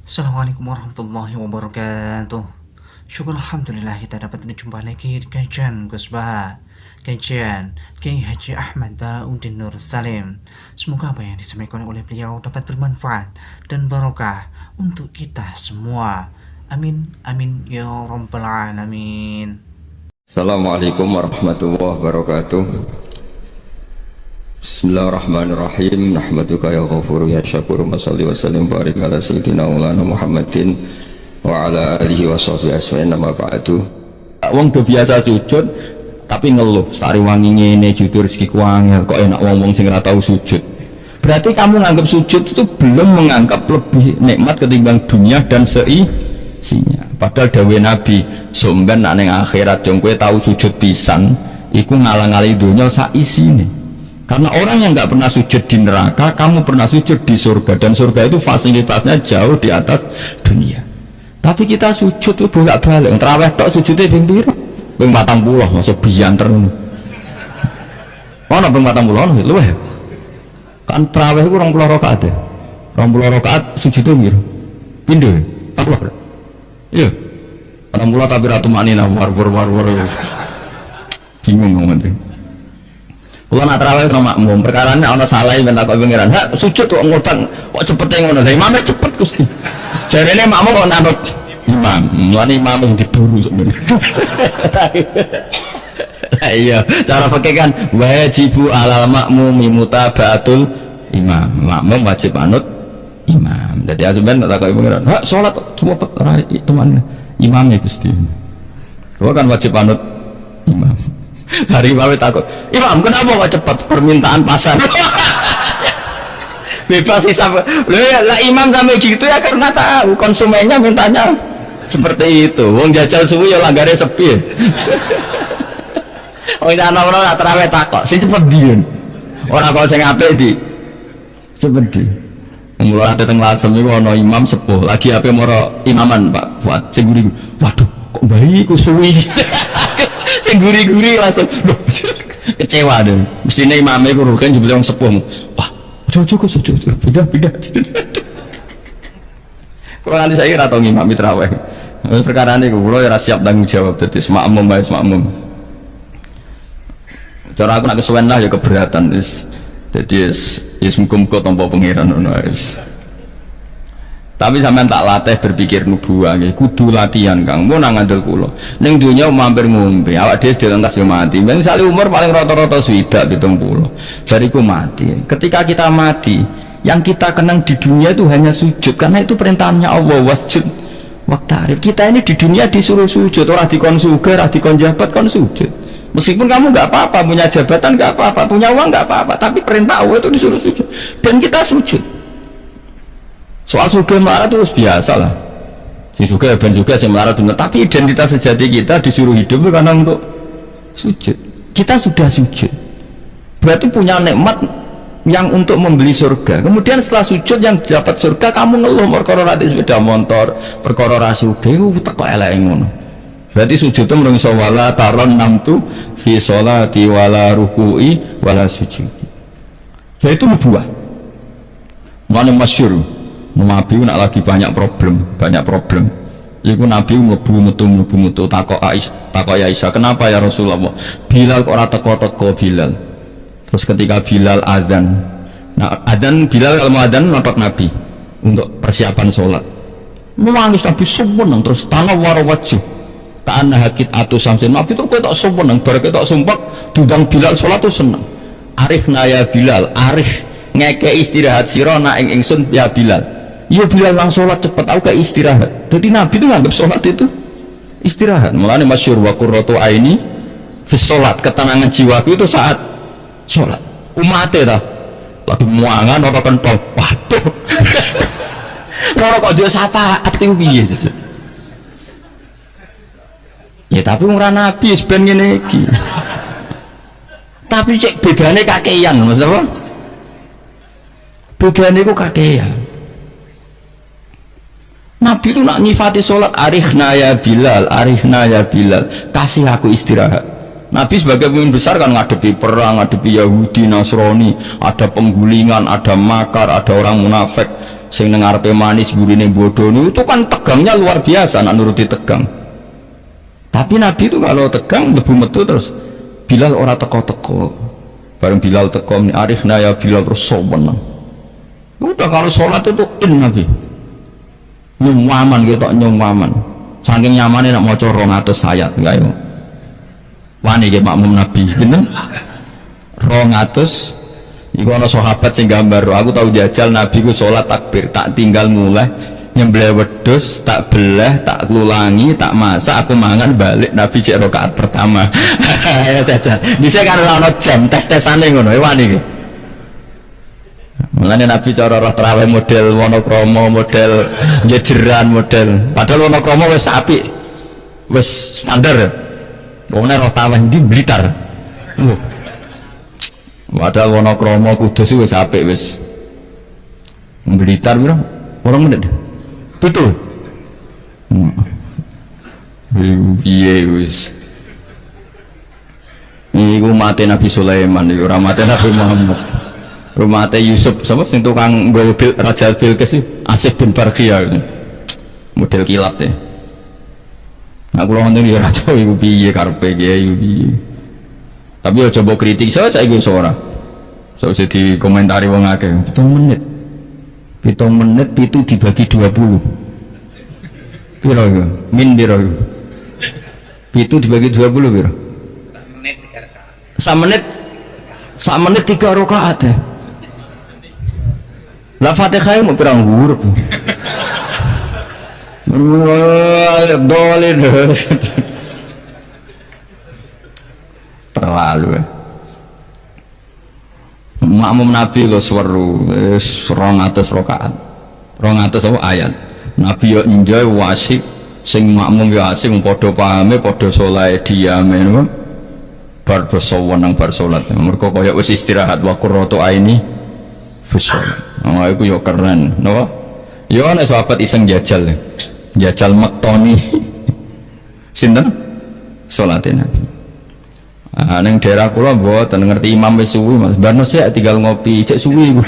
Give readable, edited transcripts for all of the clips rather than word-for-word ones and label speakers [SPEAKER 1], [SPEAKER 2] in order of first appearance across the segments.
[SPEAKER 1] Assalamualaikum warahmatullahi wabarakatuh. Syukur Alhamdulillah kita dapat berjumpa lagi di kajian Gus Bah, kajian Kiai Haji Ahmad Bauddin Nur Salim. Semoga apa yang disampaikan oleh beliau dapat bermanfaat dan barokah untuk kita semua. Amin, amin ya rabbal alamin.
[SPEAKER 2] Assalamualaikum warahmatullahi wabarakatuh. Bismillahirrahmanirrahim. Nahmaduka ya ghafur ya syakur. Masalli wa sallim barik ala sayyidina maulana Muhammadin wa ala alihi wa sahbihi asma'in nama ba'du. Wong do biasa sujud tapi ngeluh sari wangi ngene jujur rezeki kuangel kok enak ngomong sing ora tau sujud. Berarti kamu nganggap sujud itu belum menganggap lebih nikmat ketimbang dunia dan seisinya. Padahal dawuh Nabi, somben nek ning akhirat jong kowe tau sujud pisan iku ngalang-alangi dunya sak isine. Karena orang yang nggak pernah sujud di neraka, kamu pernah sujud di surga, dan surga itu fasilitasnya jauh di atas dunia. Tapi kita sujud itu bolak-balik, terawih tok sujudnya ping piro? Ping 40, masa bianter ngono. Ono ping 40 luwih. Kan terawih itu 20 rakaat ya. 20 rakaat sujudnya piro? Pindho 40. Iya. 40 tapi ratu manina war. Bingung ngomong. Kalau nak terawih sama makmum, perkaranya ada salah yang tak kau pengiran. Hak sujud tuh ngotan, kok cepet yang ngono. Imamnya cepet gusti. Jadi ini makmum kok nanut imam, mulai imam yang diburu sebenarnya. Iya, cara pakai kan wajibu alal makmumi mutabaatul imam. Makmum wajib anut imam. Jadi ajuban tak kau pengiran. Hak sholat cuma teman imamnya gusti. Kau kan wajib anut imam. Hari imam takut, imam kenapa kok cepat permintaan pasar? Bebas sih sampai, lah imam sampai gitu ya karena tahu konsumennya mintanya seperti itu. Wong jajal suwi ya langgare sepi. Oh ini anak-anak tak terawih takut, sih cepet dia. Orang kalau saya ngapain di cepet dia. Mulai ada tengah lasem itu ono imam sepuh lagi apa moro imaman Pak buat seguri. Waduh kok bayi ku suwi. Sing guri-guri langsung loh, kecewa deh. Mestinya imamnya kurukan jebule wong sepuh. Wah, ojo sujud beda. Kurang nanti saya kira tau ngimam terawih. Perkara ini kula ya siap tanggung jawab dadi makmum bae makmum. Cara aku nak kesuwen lah ya keberatan wis. Dadi wis muga-muga tampa pangeran ngono wis. Tapi sampean tak latih berpikir nubuah nggih kudu latihan Kang mun nang ngandel kula ning donya mampir ngombe awak dhewe sedaya engkas yo mati misale umur paling rata-rata 70 bariku mati. Ketika kita mati yang kita kenang di dunia itu hanya sujud karena itu perintahnya Allah wasjud waqtarib. Kita ini di dunia disuruh sujud, ora dikon sugih, ora dikon jabat kon sujud. Meskipun kamu nggak apa-apa punya jabatan nggak apa-apa punya uang nggak apa-apa tapi perintah Allah itu disuruh sujud dan kita sujud. Soal suka melarat itu biasa lah. Si suka ben suka si melarat benar. Tapi identitas sejati kita disuruh hidup karena untuk sujud. Kita sudah sujud. Berarti punya nikmat yang untuk membeli surga. Kemudian setelah sujud yang dapat surga kamu ngeluh perkara rati sepeda motor, perkara rasuke tak kok elek ngono. Berarti sujud itu menungso wala taron namtu fi sholati wala ruku'i wala sujudi. Yaitu nubuah. Mana masyhur. Nabi nak lagi banyak problem. Iku Nabi mlebu takok Aisyah, kenapa ya Rasulullah? Bilal kok ora teko Bilal. Terus ketika Bilal azan. Nah, azan Bilal kalau mau azan nonton Nabi untuk persiapan sholat. Menangis Nabi sumpah terus tanah warawaju. Ta'anna hakit atu samsin. Nabi itu ketok sumpah bar ketok sumpah dudang Bilal sholat tuh seneng. Arifna ya Bilal, arif ngeke istirahat sirona ingsun ya Bilal. Ya Bilal langsung sholat cepat, aku kayak istirahat. Jadi Nabi itu nganggap sholat itu istirahat. Mulanya masyhur wa qurratu aini fi sholat, ketenangan jiwaku itu saat sholat. Umatnya dah lagi muangan orang kentol, waduh. Orang kok dia sapa ati piye gitu. Ya tapi umrah Nabi sebenarnya ngene iki. Tapi cek bedane kakean, maksud apa? Bedane ku kakean. Nabi itu nak nyifati sholat arihna ya Bilal, kasih aku istirahat. Nabi sebagai pemimpin besar kan ngadepi perang, ngadepi Yahudi, Nasrani, ada penggulingan, ada makar, ada orang munafik. sing nang ngarepe manis gurine bodoh itu kan tegangnya luar biasa nak nuruti tegang. Tapi Nabi itu kalau tegang lebu metu terus Bilal ora teko-teko. Bareng Bilal teko arifna ya Bilal terus sowan. Udah kalau sholat itu Nabi nyumaman gitu, nyumaman saking nyamannya nak maca 200 ayat enggak yo. Wani ge makmum Nabi pinten 200. Iku ana sahabat sing gambar, aku tahu jajal Nabi ku sholat takbir tak tinggal mulai nyembelih wedhus tak belah tak lulangi tak masak aku mangan balik Nabi cek rakaat pertama. Ya jajal bisa kan ana jam tes-tesane ngono wani iki. Mulane Nabi cara roh terawih model monokromo model jejeran model padahal monokromo wis apik wis standar wong roh terawih di Blitar padahal monokromo kudus wis apik wis Blitar piro 2 menit betul piye wis iku mate Nabi Sulaiman iku ora mate Nabi Muhammad rumah teh Yusuf sama sing tukang gawe Raja Bilqis Asif bin Barqiyah model kilat ya. Nah kula wonten ya raja iku piye karepe kiai piye. Tapi aja mbok kritik saja iku ora. Sausé dikomentari wong akeh 7 menit. 7 menit itu dibagi 20. Piro iku? Min piro iku? Itu dibagi 20 piro? 1 menit 3 rakaat ya. Lah Fatihah mau pirang huruf. Dolin. Terlalu. Makmum Nabi lo seru, 200 rakaat. 200 ayat. Nabi yo enjoy wasik sing makmum yo asik padha pahame padha saleh diame napa. Bar bersawanang bar salat. Mergo kaya wis istirahat wa qurratu aini fusol. Oh iku yo keren, napa? Yo ana sahabat iseng jajal metoni sinten? Salate Nabi. Ah ning daerah kula mboten ngerti imam wis suwi Mas. Barno sik tinggal ngopi, cek suwi iku.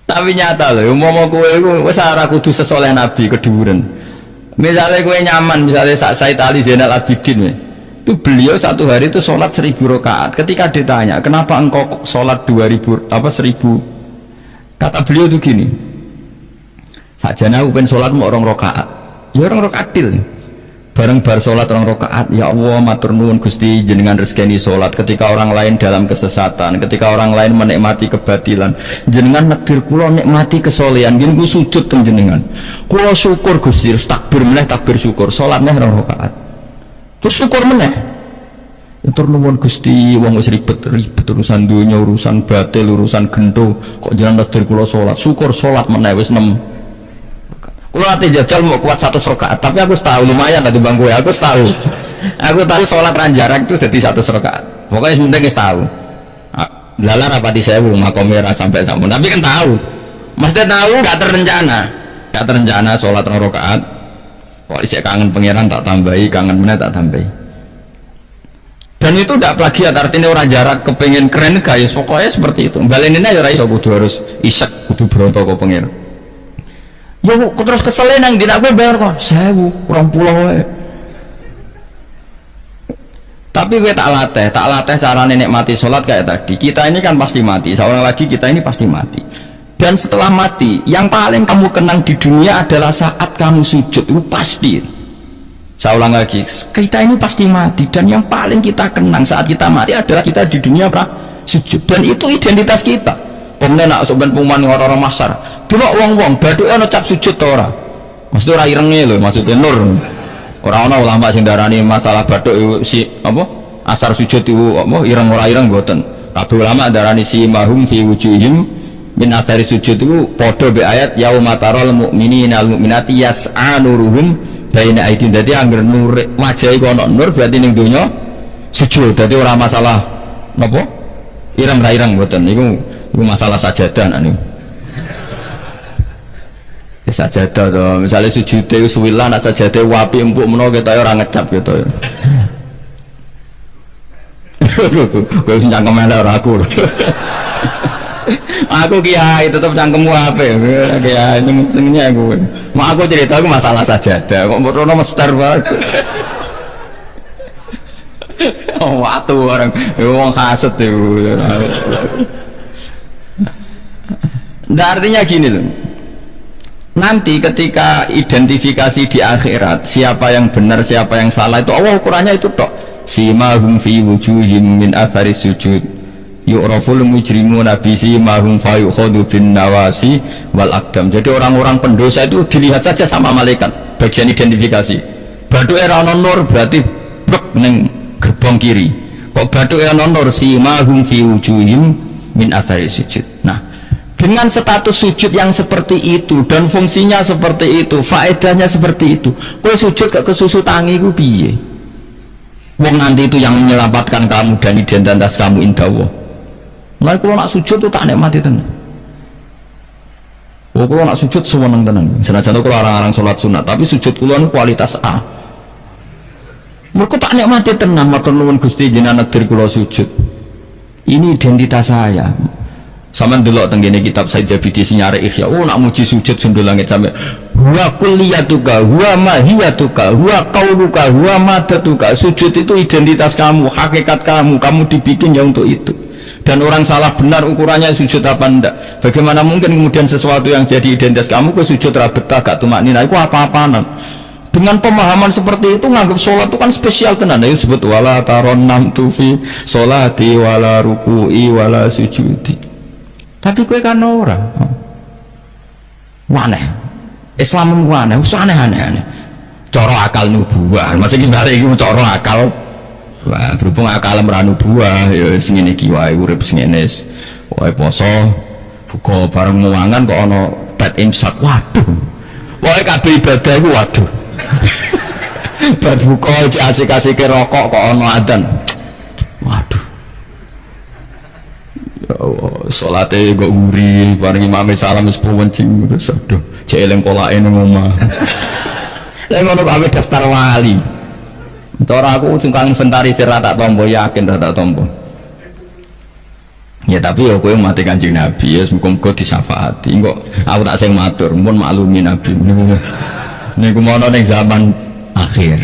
[SPEAKER 2] Tapi nyata lho, umpama kowe iku wis ora kudu sesoleh Nabi keduren. Misalnya kowe nyaman, misalnya Said Ali Zainal Abidin itu beliau satu hari itu sholat 1000 rakaat. Ketika ditanya kenapa engkau sholat 1000 kata beliau itu gini, sajana aku pengen sholat mau 2 rakaat ya 2 rakaat til bareng bar sholat 2 rakaat ya Allah matur nuwun Gusti jenengan rezeki sholat ketika orang lain dalam kesesatan, ketika orang lain menikmati kebatilan jenengan nekdir kula nikmati kesolehan gini ku sujud teng jenengan kula syukur Gusti takbir meneh takbir syukur sholat meneh 2 rakaat terus syukur meneh tur nuwun Gusti wong wis ribet urusan dunia urusan batil urusan gento kok jenengan nekdir kula sholat syukur sholat meneh wis 6 kula ate jajal mau kuat 100 rakaat tapi aku tahu lumayan tadi bang gue aku tahu sholat ranjarak itu jadi 100 rakaat pokoknya sebentar wis tahu lala rapati sewu makomera sampai sampun tapi kan tahu maksudnya tahu gak terencana sholat 2 rakaat kok isek kangen pangeran tak tambahi kangen meneh tak tambahi dan itu tidak plagiat artinya orang jarak kepengen keren guys pokoknya seperti itu baleninnya ya iso kudu harus isak kudu berontok ke pangeran yo terus keselen nang dina gue bayar kok 1000 kurang pulau tapi gue tak latih cara nenek mati sholat kayak tadi kita ini kan pasti mati seorang lagi kita ini pasti mati dan setelah mati yang paling kamu kenang di dunia adalah saat kamu sujud itu pasti saya ulang lagi kita ini pasti mati dan yang paling kita kenang saat kita mati adalah kita di dunia sujud dan itu identitas kita pemenang nak sobat peman orang-orang masar dulu wong-wong baduke ana cap sujud ta ora mesti ora irenge lho maksudnya nur orang-orang ulama sing darani masalah baduk si apa asar sujud itu apa ireng ora ireng mboten kabeh ulama darani si mahum fi wujuhim min athari sujud itu padha be ayat yaumatarul mu'minina al mu'minati yas'a nuruhum baina aidin dadi angger nur wajah iku ana nur berarti ning donya sujud dadi ora masalah napa ireng ra ireng mboten iku masalah sajadah niku sajadah to misalnya sujud itu suwilah nak sajadah wapi empuk menawa kita ora ngecap gitu ya Kowe sing cangkem elek ora aku. Aku kiai tetep cangkemmu apik. Kiai senengnya aku. Mau aku cerita aku masalah sajadah kok mbok mester banget. Oh, waktu orang wong hasut itu. Nah, artinya gini loh. Nanti ketika identifikasi di akhirat siapa yang benar siapa yang salah itu Allah ukurannya itu tok. Simahum fi wujuhim min athari sujud. Yu'raful mujrimuna bi simahum fa yukhadhu fin nawasi wal aqdam. Jadi orang-orang pendosa itu dilihat saja sama malaikat bagian identifikasi. Batu era nur berarti brek ning gerbong kiri. Kok batu era nur simahum fi wujuhim min athari sujud. Nah, dengan status sujud yang seperti itu dan fungsinya seperti itu, faedahnya seperti itu, kowe sujud ke kesusu tangi ku piye? Wong nanti itu yang menyelamatkan kamu dan identitas kamu indah Allah. Mulai kalau nak sujud tuh tak nikmati tenan. Kalau nak sujud sewenang tenan. Senajan kalau orang-orang sholat sunat, tapi sujud kula nu kualitas A. Mereka tak nikmati tenan, matur nuwun Gusti jenengan negeri kula sujud. Ini identitas saya. Sama dulu tenggine kitab Said Zabidi sinyare Ihya. Oh nak muji sujud sundul langit sampai huwa kulliyatuka huwa mahiyatuka huwa qauluka huwa madatuka. Sujud itu identitas kamu, hakikat kamu, kamu dibikin ya untuk itu. Dan orang salah benar ukurannya sujud apa enggak. Bagaimana mungkin kemudian sesuatu yang jadi identitas kamu ke sujud rabetah gak tumak nina itu apa-apaan. Dengan pemahaman seperti itu nganggap sholat itu kan spesial tenan. Ayo sebut wala taron nam tufi sholati wala ruku'i wala sujudi. Tapi kue kan orang aneh Islam aneh, usah aneh-aneh coro akal nubuah masih gimana ini coro akal. Wah, berhubung akal meranu buah ya sengene iki wae urip sengene wae poso buka bareng muangan kok ana tet imsak waduh wae kabeh ibadah iku waduh bar buka asik-asike rokok kok ana adzan waduh. Salate kok uri bareng imam salam wis pewencing terus aduh cek eling kolake nang omah. Lah ngono kok daftar wali. Entar aku sing kang inventarisir ra tak tampa yakin ra tak tampa. Ya tapi ya kowe mati Kanjeng Nabi ya muga-muga disyafaati. Kok aku tak sing matur mun maklumi Nabi. Niku mono ning zaman akhir.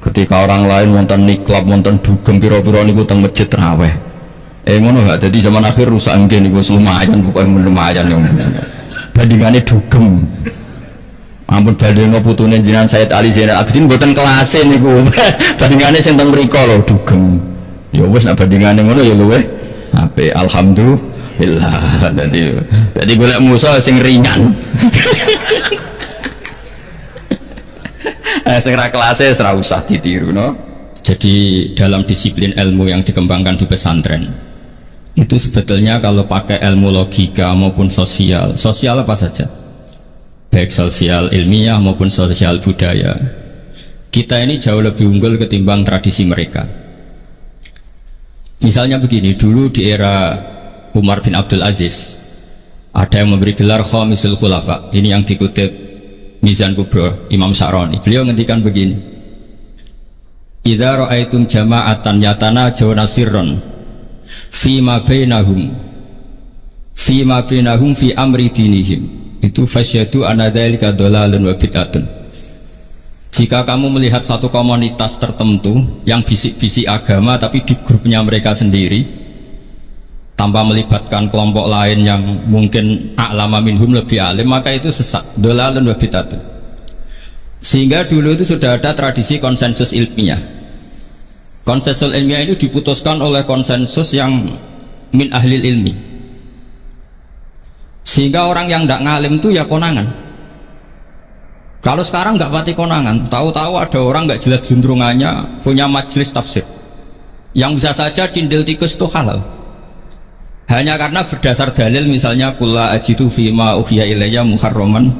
[SPEAKER 2] Ketika orang lain wonten niklab wonten dugem pira-pira niku teng masjid tarawih. Ngono gak jadi zaman akhir rusak nggih niku lumayan bukan lumayan yang bandingane dugem. Ampun badheno putune jenengan Said Ali Zainal Abidin mboten kelase niku. Bandingane sing teng mriku lho dugem. Ya wis nek bandingane ngono ya luweh apik alhamdulillah. Dadi golek musuh sing ringan. Sing ra kelase ora usah ditiru no. Jadi dalam disiplin ilmu yang dikembangkan di pesantren itu sebetulnya kalau pakai ilmu logika maupun sosial apa saja, baik sosial ilmiah maupun sosial budaya, kita ini jauh lebih unggul ketimbang tradisi mereka. Misalnya begini, dulu di era Umar bin Abdul Aziz ada yang memberi gelar Khamisul Khulafa. Ini yang dikutip Mizan Kubro Imam Sa'roni. Beliau ngendikan begini, idza ra'aitum jama'atan yatanajawna sirran fima bainahum fi amri dinihim itu fasyadu anna dzalika dhalalun wa bid'atun. Jika kamu melihat satu komunitas tertentu yang bisik-bisik agama tapi di grupnya mereka sendiri tanpa melibatkan kelompok lain yang mungkin a'lama minhum lebih alim, maka itu sesat, dhalalun wa bid'atun. Sehingga dulu itu sudah ada tradisi konsensus ilmiah. Konsensus ilmiah itu diputuskan oleh konsensus yang min ahli ilmi. Sehingga orang yang tidak ngalim itu ya konangan. Kalau sekarang nggak pati konangan, tahu-tahu ada orang nggak jelas juntrungannya punya majelis tafsir yang bisa saja cindil tikus itu halal. Hanya karena berdasar dalil misalnya kula ajitu fima uhiya ilayya muharraman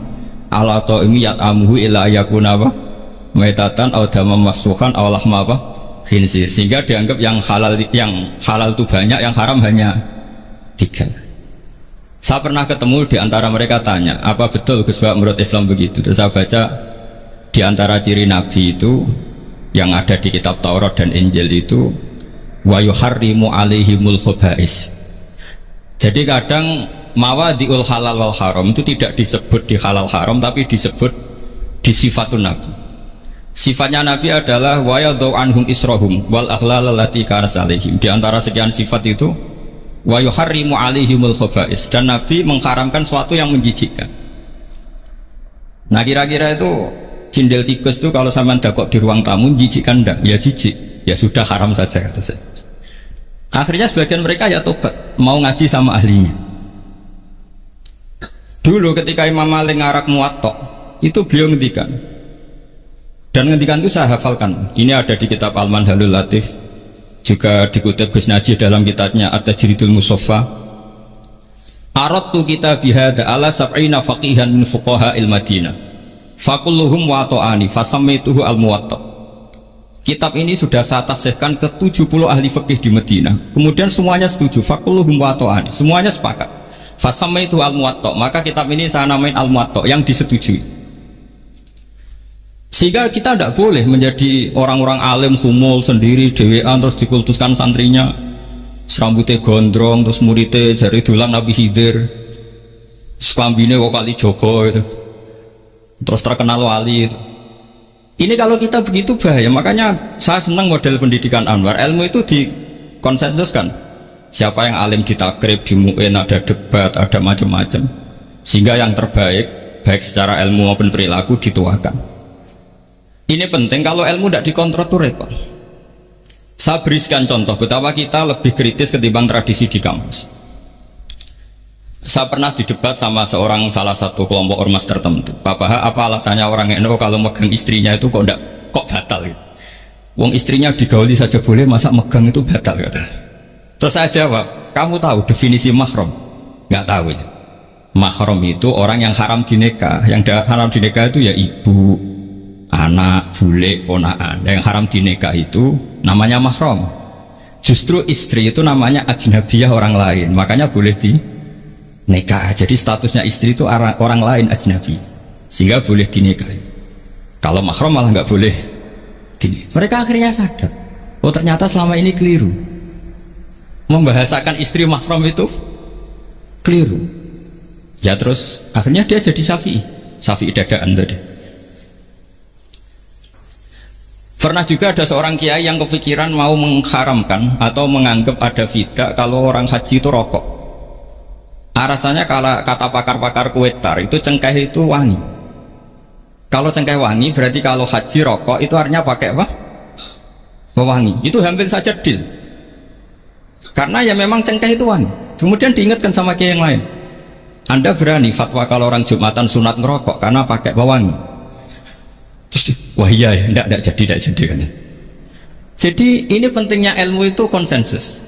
[SPEAKER 2] ala ta'imi yat'amuhu ila yakuna apa maitatan aw damam masfuhan aw lahma apa khinzir, sehingga dianggap yang halal itu banyak, yang haram hanya 3. Saya pernah ketemu di antara mereka tanya, apa betul Gus Bak menurut Islam begitu? Terus saya baca di antara ciri Nabi itu yang ada di kitab Taurat dan Injil itu wa yuharrimu alaihimul khaba'is. Jadi kadang mawadi'ul halal wal haram itu tidak disebut di halal haram, tapi disebut di sifatun nabi. Sifatnya nabi adalah wa yadau anhum israhum wal aghlal allati kanat alaihim. Di antara sekian sifat itu wa yuharrimu alaihimul khaba'is, dan nabi mengharamkan sesuatu yang menjijikkan. Nah kira-kira itu cindel tikus itu kalau sampean dakok di ruang tamu jijikkan enggak? Ya jijik, ya sudah haram saja kata saya. Akhirnya sebagian mereka ya tobat, mau ngaji sama ahlinya. Dulu ketika Imam Malik ngarak Muwatta, itu beliau ngendikan, dan ngendikan itu saya hafalkan. Ini ada di kitab Al-Manhalul Latif, juga dikutip Gus Najih dalam kitabnya At-Tajridul Musaffa. Aradtu kitabi hadza ala sab'ina faqihan min fuqaha il-Madinah, fakulluhum wato'ani fasammaituhu al-Muwatta. Kitab ini sudah saya tasihkan ke 70 ahli fikih di Madinah, kemudian semuanya setuju, fakulluhum wato'ani, semuanya sepakat, fasammaituhu al-Muwatta. Maka kitab ini saya namain al-Muwatta, yang disetujui. Sehingga kita tidak boleh menjadi orang-orang alim humul sendiri dewean terus dikultuskan santrinya, serambutnya gondrong, terus muridnya jari dulang Nabi Khidir, seklambine kok kali Joko itu, terus terkenal wali itu. Ini kalau kita begitu bahaya. Makanya saya senang model pendidikan Anwar. Ilmu itu dikonsensuskan. Siapa yang alim ditakrib, di MUIN ada debat, ada macam-macam, sehingga yang terbaik baik secara ilmu maupun perilaku dituakan. Ini penting. Kalau ilmu tidak dikontrol itu repot. Saya berikan contoh betapa kita lebih kritis ketimbang tradisi di kampus. Saya pernah didebat sama salah satu kelompok ormas tertentu. Pak Paha, apa alasannya orang NU kalau megang istrinya itu kok batal gitu? Wong istrinya digauli saja boleh, masa megang itu batal gitu. Terus saya jawab, kamu tahu definisi mahram? Nggak tahu ya. Mahram itu orang yang haram dinikah. Yang haram dinikah itu ya ibu, anak, bule, ponaan. Yang haram dinikah itu namanya mahram. Justru istri itu namanya ajnabiyah, orang lain. Makanya boleh nikah. Jadi statusnya istri itu orang lain, ajnabi, sehingga boleh dinikahi. Kalau mahram malah nggak boleh dinikahi. Mereka akhirnya sadar, oh ternyata selama ini keliru, membahasakan istri mahram itu keliru. Ya terus akhirnya dia jadi Syafi'i dadaan tadi. Pernah juga ada seorang kiai yang kepikiran mau mengharamkan atau menganggap ada fidah kalau orang haji itu rokok. Rasanya kalau kata pakar-pakar kuetar itu cengkeh itu wangi. Kalau cengkeh wangi berarti kalau haji rokok itu artinya pakai apa? Wangi. Itu hampir saja deal. Karena ya memang cengkeh itu wangi. Kemudian diingatkan sama kiai yang lain, Anda berani fatwa kalau orang Jumatan sunat ngerokok karena pakai pewangi? Terus wah iya ya, tidak jadi kan. Jadi ini pentingnya ilmu itu konsensus.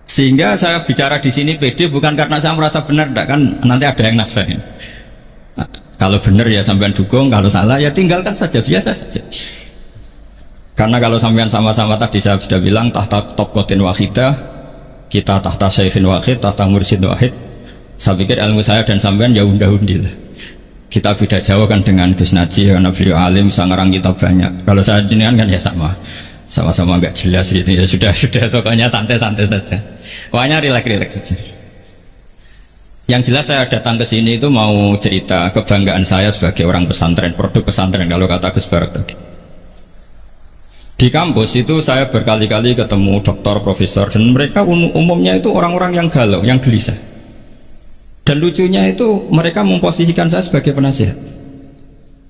[SPEAKER 2] Sehingga saya bicara di sini pede bukan karena saya merasa benar, enggak, kan nanti ada yang nasihatin. Nah, kalau benar ya sampean dukung, kalau salah ya tinggalkan saja, biasa saja. Karena kalau sampean sama-sama tadi saya sudah bilang tahta topkotin wahidah, kita tahta syekhin wahid, tahta mursyid wahid. Saya pikir ilmu saya dan sampean ya unda-undil. Kita beda jauh kan dengan Gus Najih, karena beliau alim, bisa ngarang kitab banyak. Kalau saya jenengan kan ya sama-sama nggak jelas gitu ya, sudah pokoknya santai-santai saja. Pokoknya rileks saja. Yang jelas saya datang ke sini itu mau cerita kebanggaan saya sebagai orang pesantren, produk pesantren kalau kata Gus Barak tadi. Di kampus itu saya berkali-kali ketemu doktor, profesor, dan mereka umumnya itu orang-orang yang galau, yang gelisah. Dan lucunya itu mereka memposisikan saya sebagai penasihat.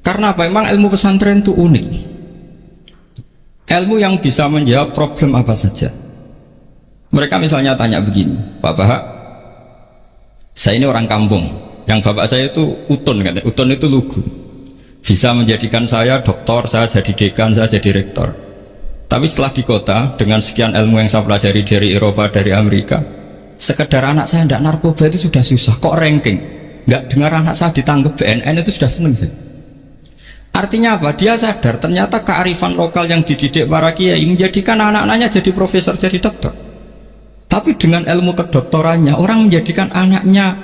[SPEAKER 2] Karena apa? Memang ilmu pesantren itu unik. Ilmu yang bisa menjawab problem apa saja. Mereka misalnya tanya begini, Pak Bahak, saya ini orang kampung, yang bapak saya itu utun, kan? Utun itu lugu, bisa menjadikan saya doktor, saya jadi dekan, saya jadi rektor. Tapi setelah di kota, dengan sekian ilmu yang saya pelajari dari Eropa, dari Amerika, sekedar anak saya tidak narkoba itu sudah susah, kok ranking? Nggak dengar anak saya ditangkap BNN itu sudah seneng saya. Artinya apa? Dia sadar ternyata kearifan lokal yang dididik para kiai menjadikan anak-anaknya jadi profesor, jadi dokter. Tapi dengan ilmu kedoktorannya, orang menjadikan anaknya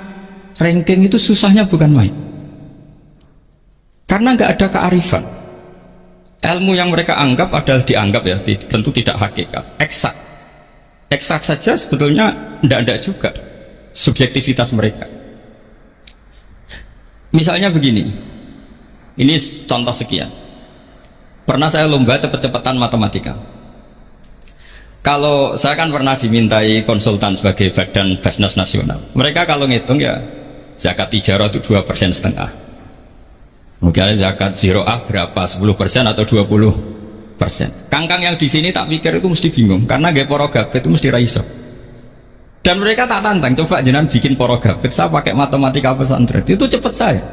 [SPEAKER 2] ranking itu susahnya bukan main. Karena nggak ada kearifan. Ilmu yang mereka anggap adalah dianggap ya, tentu tidak hakikat, eksak. ekstrak saja sebetulnya ndak juga subjektivitas mereka. Misalnya begini, ini contoh sekian. Pernah saya lomba cepet-cepetan matematika. Kalau saya kan pernah dimintai konsultan sebagai badan Basnas Nasional. Mereka kalau ngitung ya zakat tijarah itu 2,5%. Mungkin zakat ziroah berapa? 10% atau 20%. Kangkang yang di sini tak pikir itu mesti bingung karena gaya porogabit itu mesti raiso. Dan mereka tak tantang, coba jenengan bikin porogabit saya pakai matematika pesantren itu cepet saya.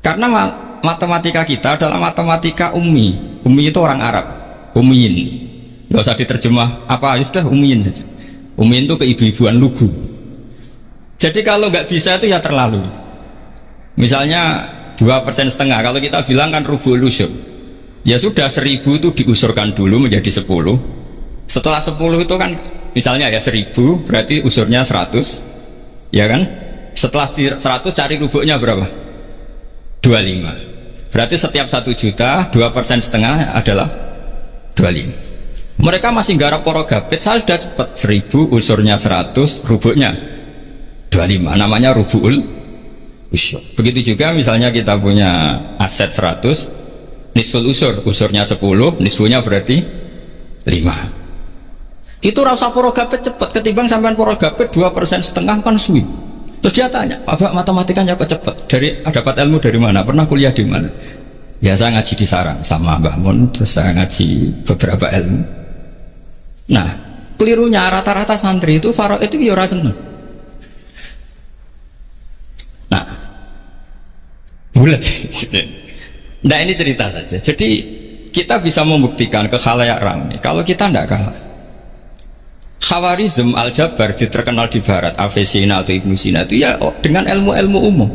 [SPEAKER 2] Karena matematika kita adalah matematika ummi. Ummi itu orang Arab, ummiin. Nggak usah diterjemah apa, ya sudah ummiin saja. Ummiin itu keibu-ibuan lugu. Jadi kalau nggak bisa itu ya terlalu. Misalnya 2,5%, kalau kita bilang kan rubul usur. Ya sudah 1.000 itu diusurkan dulu menjadi 10. Setelah 10 itu kan misalnya ya 1.000 berarti usurnya 100. Ya kan? Setelah 100 cari rubuknya berapa? 25. Berarti setiap 1 juta 2,5% adalah 25. Mereka masih garap porogabit, saya sudah cepat 1.000 usurnya 100, rubuknya 25, namanya rubul usur. Begitu juga misalnya kita punya aset 100, nisful usur, usurnya 10, nisfunya berarti 5. Itu rasa porogabit cepat ketimbang sampean porogabit 2,5% kan suwi. Terus dia tanya, Pak matematikanya kok cepat? Dapat ilmu dari mana? Pernah kuliah di mana? Ya saya ngaji di sarang sama Mbah Mun, terus saya ngaji beberapa ilmu. Nah, kelirunya rata-rata santri itu faro itu ya ora seneng. Nah, bulat. Nah ini cerita saja. Jadi kita bisa membuktikan ke khalayak ramai kalau kita tidak kalah. Khawarizm Al-Jabar terkenal di barat, Avicenna atau Ibnu Sina itu ya dengan ilmu-ilmu umum.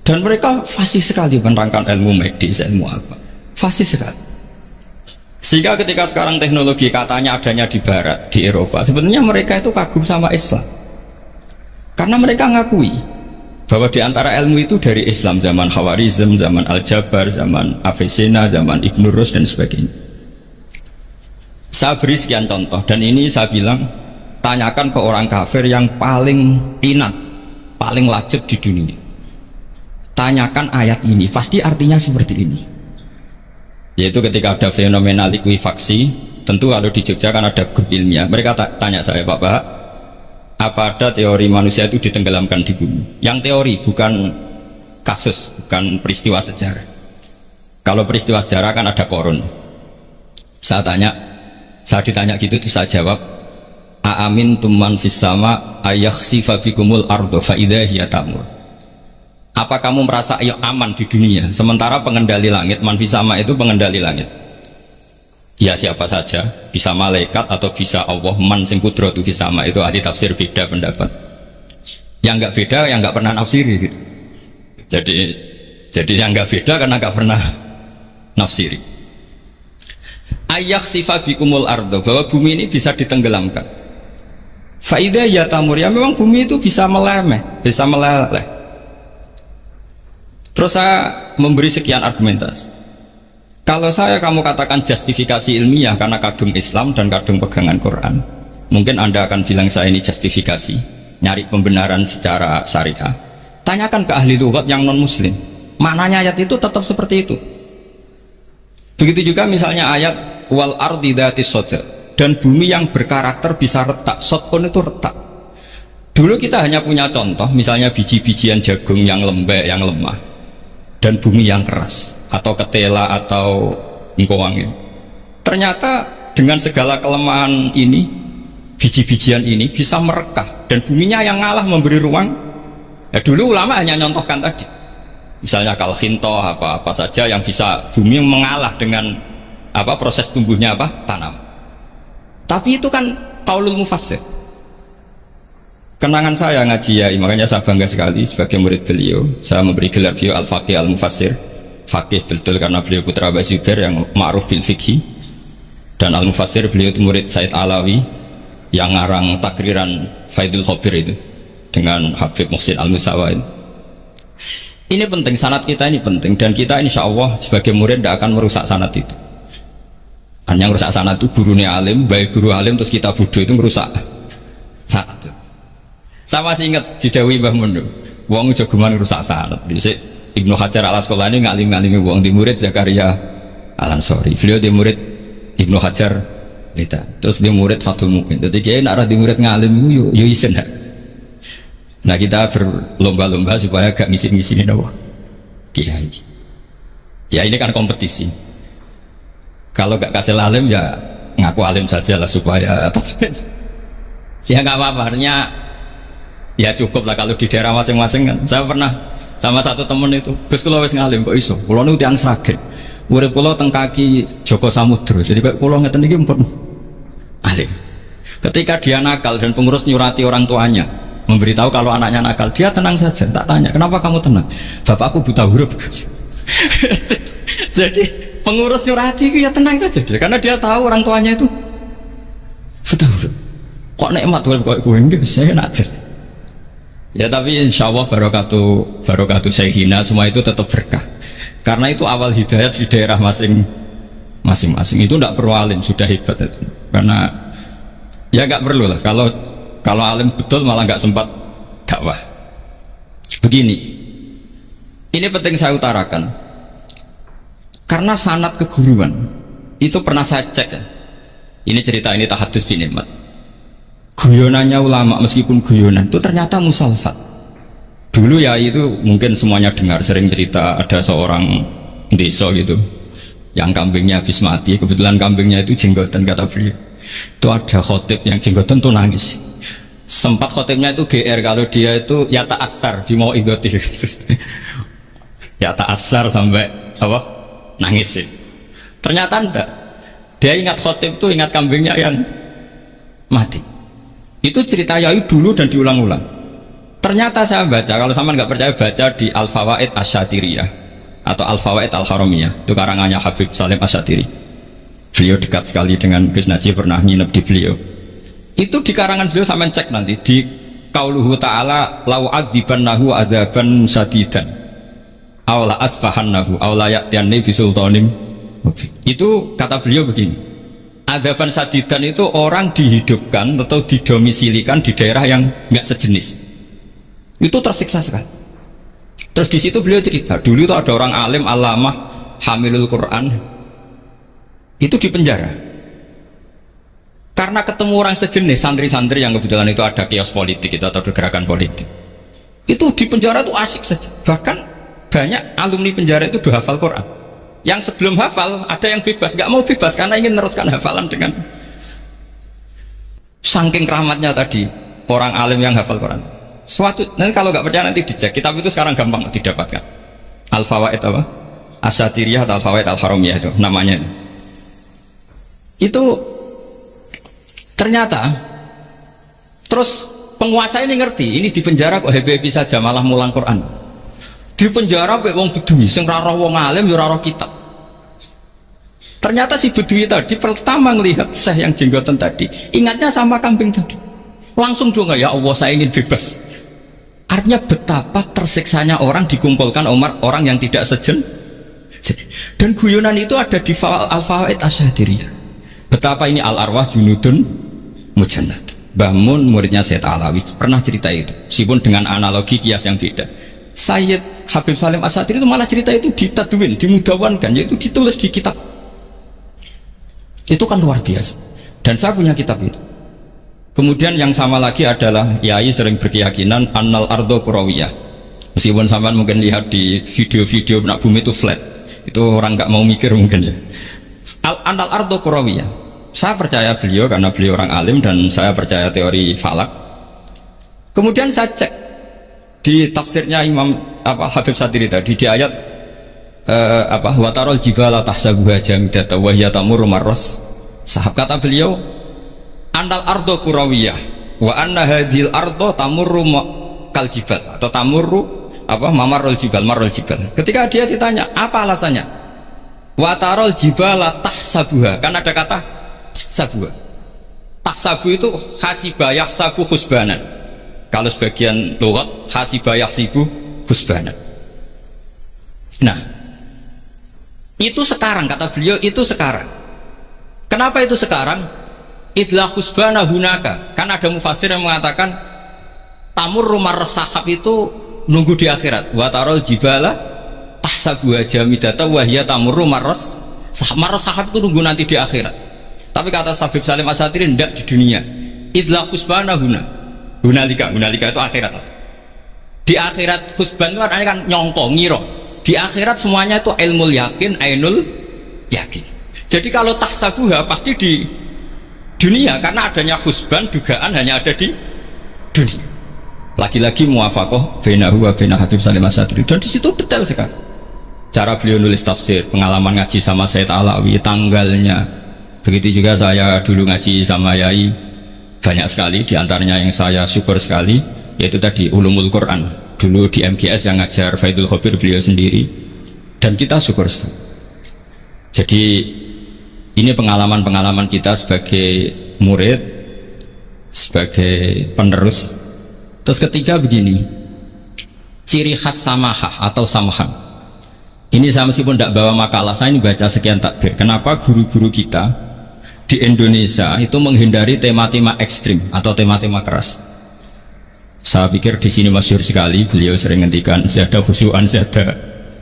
[SPEAKER 2] Dan mereka fasih sekali menerangkan ilmu medis, ilmu apa. Fasih sekali. Sehingga ketika sekarang teknologi katanya adanya di barat, di Eropa, sebenarnya mereka itu kagum sama Islam. Karena mereka ngakui bahwa di antara ilmu itu dari Islam, zaman Khawarizm, zaman Al-Jabar, zaman Avicenna, zaman Ibn Rus dan sebagainya. Saya beri sekian contoh dan ini saya bilang tanyakan ke orang kafir yang paling inat, paling lacet di dunia. Tanyakan ayat ini, pasti artinya seperti ini. Yaitu ketika ada fenomena likuifaksi, tentu kalau di Jogja kan ada grup ilmiah. Mereka tanya saya, Pak, apa ada teori manusia itu ditenggelamkan di bumi? Yang teori, bukan kasus, bukan peristiwa sejarah. Kalau peristiwa sejarah kan ada korun. Saya ditanya gitu, terus saya jawab, Aamin tumman fis sama ayakhsifa bikumul ardo fa idza hiya tamur. Apa kamu merasa aman di dunia sementara pengendali langit, man fis sama itu pengendali langit? Ya siapa saja, bisa malaikat atau bisa Allah, man sing kudratu fis sama, itu ahli tafsir beda pendapat. Yang enggak beda yang enggak pernah nafsiri gitu. Jadi yang enggak beda karena enggak pernah nafsiri. Ayak sifat bikumul ardo, bahwa bumi ini bisa ditenggelamkan. Faidah ya tamur, ya memang bumi itu bisa meleleh. Terus saya memberi sekian argumentasi. Kalau kamu katakan justifikasi ilmiah karena kadung Islam dan kadung pegangan Quran, mungkin Anda akan bilang saya ini justifikasi, nyari pembenaran secara syariah. Tanyakan ke ahli lughat yang non muslim, maknanya ayat itu tetap seperti itu. Begitu juga misalnya ayat wal ardi dzati sodq, dan bumi yang berkarakter bisa retak. Sodqun itu retak. Dulu kita hanya punya contoh, misalnya biji-bijian jagung yang lembek, yang lemah, dan bumi yang keras, atau ketela atau ingkoang itu. Ternyata dengan segala kelemahan ini, biji-bijian ini bisa merekah, dan buminya yang ngalah memberi ruang. Ya dulu ulama hanya nyontohkan tadi, misalnya kalkhinto apa saja yang bisa bumi mengalah dengan proses tumbuhnya tanam. Tapi itu kan qaulul mufassir. Kenangan saya ngaji Yai, makanya saya bangga sekali sebagai murid beliau. Saya memberi gelar beliau al-faqih al-mufassir. Faqih betul karena beliau putra Abu Zubair yang ma'ruf bil fiqhi, dan al-mufassir beliau itu murid Said Alawi yang ngarang takriran Faidul Khabir itu dengan Habib Muhsin al-Musawa itu. Ini penting, sanad kita ini penting, dan kita insya Allah sebagai murid tidak akan merusak sanad itu. Hanya ngerusak sanad itu gurunya alim, baik guru alim terus kita bodoh itu ngerusak sanad. Sama sih ingat didawi Mbah Mun. Wong jagoan ngerusak sanad. Dhisik Ibnu Hajar Al Asqalani ngalim-ngalimi wong di murid Zakaria Al Ansori. Beliau di murid Ibnu Hajar Lita. Terus di murid Fathul Mu'in. Jadi kiai nak di murid ngalim yo isen. Nah kita berlomba-lomba supaya gak ngisi-ngisinin apa kiai. Ya ini kan kompetisi. Kalau gak kasih alim ya ngaku alim saja lah supaya ya nggak apa-apa. Artinya ya cukup lah kalau di daerah masing-masing kan. Saya pernah sama satu temen itu, Gus kula wis ngalim kok iso. Kula niku tiyang Sragen. Urip kula teng kaki Joko Samudra. Jadi kok kula ngeten iki mpun alim. Ketika dia nakal dan pengurus nyurati orang tuanya memberitahu kalau anaknya nakal, dia tenang saja. Tak tanya, kenapa kamu tenang? Bapakku buta huruf. Jadi pengurus nyurati itu ya tenang saja dia, karena dia tahu orang tuanya itu buta huruf. Kok nikmat kok gue enggak, saya najar. Ya tapi insya Allah barokatuh Syekhina semua itu tetap berkah. Karena itu awal hidayat di daerah masing-masing itu tidak perlu alim, sudah hebat itu. Karena ya nggak perlu lah, kalau alim betul malah nggak sempat dakwah. Begini, ini penting saya utarakan, karena sanad keguruan itu pernah saya cek ya. Ini cerita ini tahadus bin nikmat. Guyonannya ulama meskipun guyonan itu ternyata musalsal. Dulu ya itu mungkin semuanya dengar sering cerita ada seorang desa gitu yang kambingnya habis mati, kebetulan kambingnya itu jenggotan kata beliau. Itu ada khotib yang jenggotan tuh nangis. Sempat khotibnya itu GR kalau dia itu ya ta'assar di mau idoti. Ya ta'assar sampai apa? Nangis sih. Ternyata enggak. Dia ingat khotib itu ingat kambingnya yang mati. Itu cerita Yai dulu dan diulang-ulang. Ternyata saya baca, kalau sama nggak percaya baca di Al-Fawaid Asyatiriyah atau Al-Fawaid Al-Haramiyah, itu karangannya Habib Salim Asyatiri. Beliau dekat sekali dengan Gus Najib, pernah nginep di beliau. Itu di karangan beliau sama cek nanti di Qauluhu Ta'ala lau adzibannahu adzaban sadidan aw la asfahannahu aw la ya'tiyanni bisultanim. Itu kata beliau begini. Adzaban sadidan itu orang dihidupkan atau didomisilikan di daerah yang nggak sejenis. Itu tersiksa sekali. Terus di situ beliau cerita, dulu itu ada orang alim alamah hamilul Quran itu di penjara. Karena ketemu orang sejenis santri-santri yang kebetulan itu ada kios politik itu atau gerakan politik. Itu di penjara itu asik saja. Bahkan banyak alumni penjara itu udah hafal Quran. Yang sebelum hafal ada yang bebas, nggak mau bebas karena ingin meneruskan hafalan dengan saking keramatnya tadi orang alim yang hafal Quran. Suatu nanti kalau nggak percaya nanti dicek. Kitab itu sekarang gampang didapatkan. Al-Fawaid apa? Asyatiriyah atau Al-Fawaid Al-Haramiyah itu namanya. Itu ternyata terus penguasa ini ngerti ini di penjara kok happy saja malah mulang Quran. Di penjara kayak wong bedui sing ra roh wong alim ya ora roh kitab. Ternyata si bedui tadi pertama ngelihat syekh yang jenggotan tadi ingatnya sama kambing tadi, langsung juga ya Allah saya ingin bebas. Artinya betapa tersiksanya orang dikumpulkan orang yang tidak sejen. Dan guyonan itu ada di Al-Fawaid Asyatiriyah. Betapa ini al-arwah junudun mujannad. Mbah Mun muridnya Sayyid Alawi pernah cerita itu, meskipun dengan analogi kias yang beda. Sayyid Habib Salim Asyatiri itu malah cerita itu ditadwin, dimudawankan, yaitu ditulis di kitab. Itu kan luar biasa. Dan saya punya kitab itu. Kemudian yang sama lagi adalah Yai sering berkeyakinan annal ardo kurawiyah. Meskipun sampean mungkin lihat di video-video nak bumi itu flat, itu orang nggak mau mikir mungkin ya. Annal ardo kurawiyah. Saya percaya beliau karena beliau orang alim dan saya percaya teori falak. Kemudian saya cek di tafsirnya Imam Habib Satiri tadi di ayat watarol jibala tahsabuha jamidata wa hiya tamurru marras sahab, kata beliau andal ardo kurawiyah wa anna hadhil ardo tamurru kal jibal atau tamurru mamarul jibal marul jibal. Ketika dia ditanya apa alasannya, watarol jibala tahsabuha, kan ada kata sabuha. Tahsabu itu hasibah yahsabu husbanan. Kalau sebagian lughat hasibah yahsibu husbanan. Nah, itu sekarang kata beliau itu sekarang. Kenapa itu sekarang? Idlah husbana hunaka. Kan ada mufassir yang mengatakan tamur rumah resahab itu nunggu di akhirat. Wa tarol jibala tahsabuha jamidata wa hiya tamurru marras sahab itu nunggu nanti di akhirat. Tapi kata Habib Salim Asatiri tidak di dunia. Idlah husbana hunalika itu akhirat. Di akhirat husban itu artinya kan nyongko ngiro. Di akhirat semuanya itu ilmu yakin, ainul yakin. Jadi kalau tahsabuha pasti di dunia, karena adanya husban dugaan hanya ada di dunia. Lagi-lagi muwafaqah bainahu wa baina Habib Salim Asatiri, dan di situ detail sekali cara beliau nulis tafsir, pengalaman ngaji sama Sayyid Alawi, tanggalnya. Begitu juga saya dulu ngaji sama Yai, banyak sekali diantaranya yang saya syukur sekali, yaitu tadi ulumul Quran. Dulu di MGS yang ngajar Faidul Khobir beliau sendiri, dan kita syukur sekali. Jadi ini pengalaman-pengalaman kita sebagai murid, sebagai penerus. Terus ketiga begini, ciri khas samahah atau samahan. Ini saya meskipun tidak bawa makalah, saya ini baca sekian takbir. Kenapa guru-guru kita di Indonesia itu menghindari tema-tema ekstrim atau tema-tema keras? Saya pikir di sini masyhur sekali, beliau sering ngendikan zada khusyu'an zada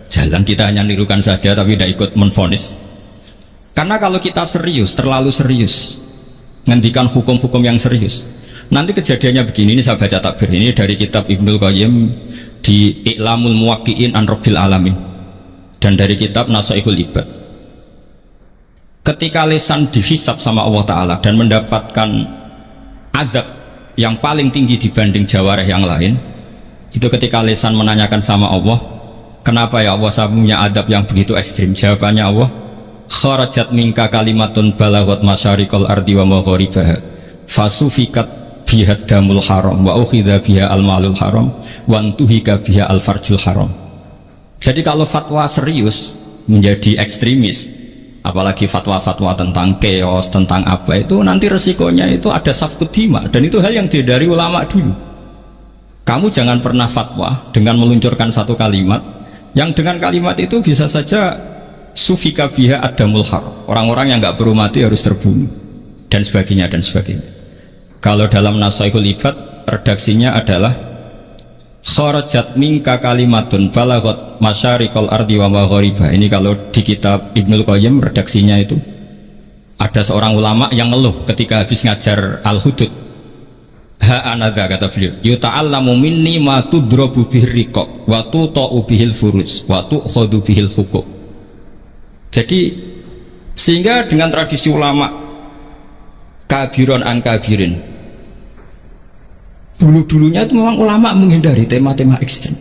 [SPEAKER 2] jalan, kita hanya nirukan saja tapi tidak ikut menvonis. Karena kalau kita serius, terlalu serius ngendikan hukum-hukum yang serius, nanti kejadiannya begini. Ini saya baca takbir ini dari kitab Ibnul Qayyim di I'lamul Muwaqqi'in an Rabbil Alamin, dan dari kitab Nasaihul Ibad. Ketika lisan dihisab sama Allah Ta'ala dan mendapatkan azab yang paling tinggi dibanding jawareh yang lain, itu ketika lisan menanyakan sama Allah, kenapa ya Allah saya punya adab yang begitu ekstrim? Jawabannya Allah, kharajat minka kalimatun balagot masyariqal ardi wa magharibaha fasufikat biha damul haram wa ukhidha biha al malul haram wa antuhika biha al farjul haram. Jadi kalau fatwa serius menjadi ekstremis, apalagi fatwa-fatwa tentang chaos, tentang apa, itu nanti resikonya itu ada safkut dima, dan itu hal yang dihindari ulama dulu. Kamu jangan pernah fatwa dengan meluncurkan satu kalimat yang dengan kalimat itu bisa saja sufika biha adamul haram, orang-orang yang nggak perlu mati harus terbunuh, dan sebagainya dan sebagainya. Kalau dalam Nasaihul Ibad redaksinya adalah kharajat minka kalimatun balagot masyariqal ardi wa maghariba. Ini kalau di kitab Ibnul Qayyim redaksinya itu ada seorang ulama yang ngeluh ketika habis ngajar Al-Hudud. Ha anadha, kata beliau, yuta'allamu minni ma tudrabu bihir riqab wa tuta'u bihil furuj wa tu'khadu bihil huquq. Jadi sehingga dengan tradisi ulama kabiron an kabirin, dulu-dulunya itu memang ulama menghindari tema-tema ekstrem,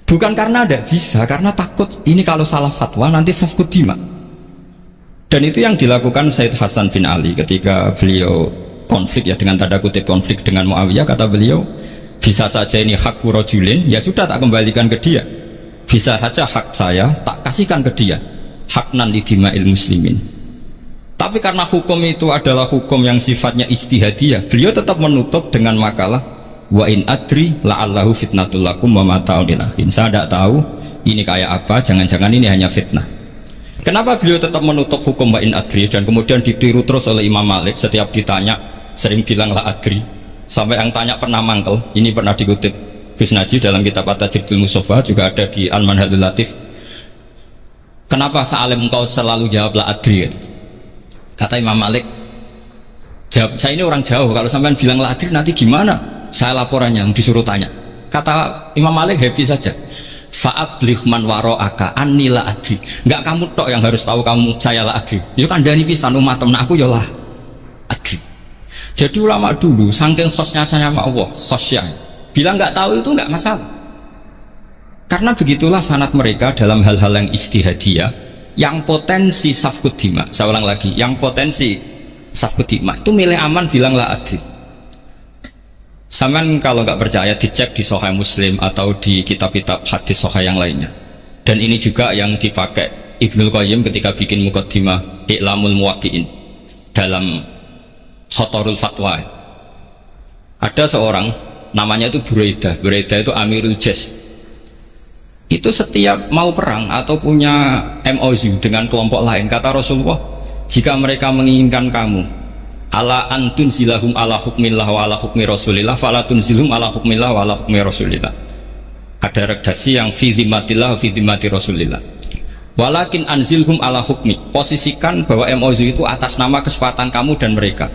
[SPEAKER 2] bukan karena tidak bisa, karena takut ini kalau salah fatwa nanti safkut dima. Dan itu yang dilakukan Said Hasan bin Ali ketika beliau konflik, ya dengan tanda kutip konflik dengan Muawiyah. Kata beliau, bisa saja ini hak rajulin, ya sudah tak kembalikan ke dia, bisa saja hak saya tak kasihkan ke dia, haknan lidima'il muslimin. Tapi karena hukum itu adalah hukum yang sifatnya ijtihadiyah, beliau tetap menutup dengan makalah wa in adri la'allahu fitnatul lakum wa mata'un ilahin. Saya tidak tahu ini kayak apa, jangan-jangan ini hanya fitnah. Kenapa beliau tetap menutup hukum wa in adri dan kemudian ditiru terus oleh Imam Malik? Setiap ditanya sering bilang la adri, sampai yang tanya pernah mangkel. Ini pernah dikutip Gus Najib dalam kitab At-Tajridul Mustafa, juga ada di Al-Manhalul Latif. Kenapa Sa'alim engkau selalu jawab la adri? Kata Imam Malik, jawab, saya ini orang jauh, kalau sampean bilang la adri nanti gimana saya laporannya, disuruh tanya. Kata Imam Malik happy saja, fa'abligh man wara'aka anni la adri, enggak kamu tok yang harus tahu kamu saya la adri, itu kandhani pisan umat temen aku ya la adri. Jadi ulama dulu saking khosnya saya sama Allah, khosyah, bilang enggak tahu itu enggak masalah, karena begitulah sanad mereka dalam hal-hal yang ijtihadiyah yang potensi safkut dima. Saya ulang lagi, yang potensi safkut dima itu milih aman bilang la adri. Saman kalau nggak percaya dicek di Sahih Muslim atau di kitab-kitab hadis Sahih yang lainnya. Dan ini juga yang dipakai Ibnul Qayyim ketika bikin muqaddimah I'lamul Muwaqqi'in dalam Khotorul Fatwa. Ada seorang namanya itu Buraidah. Buraidah itu Amirul Jaish. Itu setiap mau perang atau punya MOU dengan kelompok lain, kata Rasulullah, jika mereka menginginkan kamu ala antun zilahum ala hukmillah wa ala hukmi rasulillah fala tunzilhum ala hukmillah wa ala hukmi rasulillah. Ada redaksi yang fi dhimmatillah wa fi dhimmati rasulillah. Walakin anzilhum ala hukmi, posisikan bahwa MOU itu atas nama kesepakatan kamu dan mereka.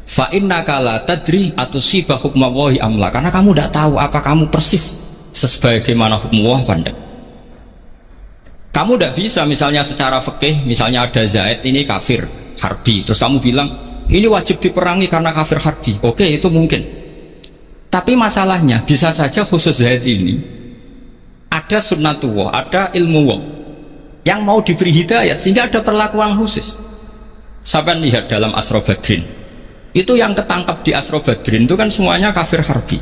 [SPEAKER 2] Fa innaka la tadri atusiba hukmallahi amla, karena kamu tidak tahu apa kamu persis sebagaimana hukum Allah pandai. Kamu tidak bisa misalnya secara fikih, misalnya ada Zaid ini kafir harbi, terus kamu bilang ini wajib diperangi karena kafir harbi. Oke, itu mungkin. Tapi masalahnya bisa saja khusus Zaid ini ada sunnatullah, ada ilmu Allah yang mau diberi hidayat sehingga ada perlakuan khusus. Sampai lihat dalam Asra Badrin, itu yang ketangkap di Asra Badrin itu kan semuanya kafir harbi.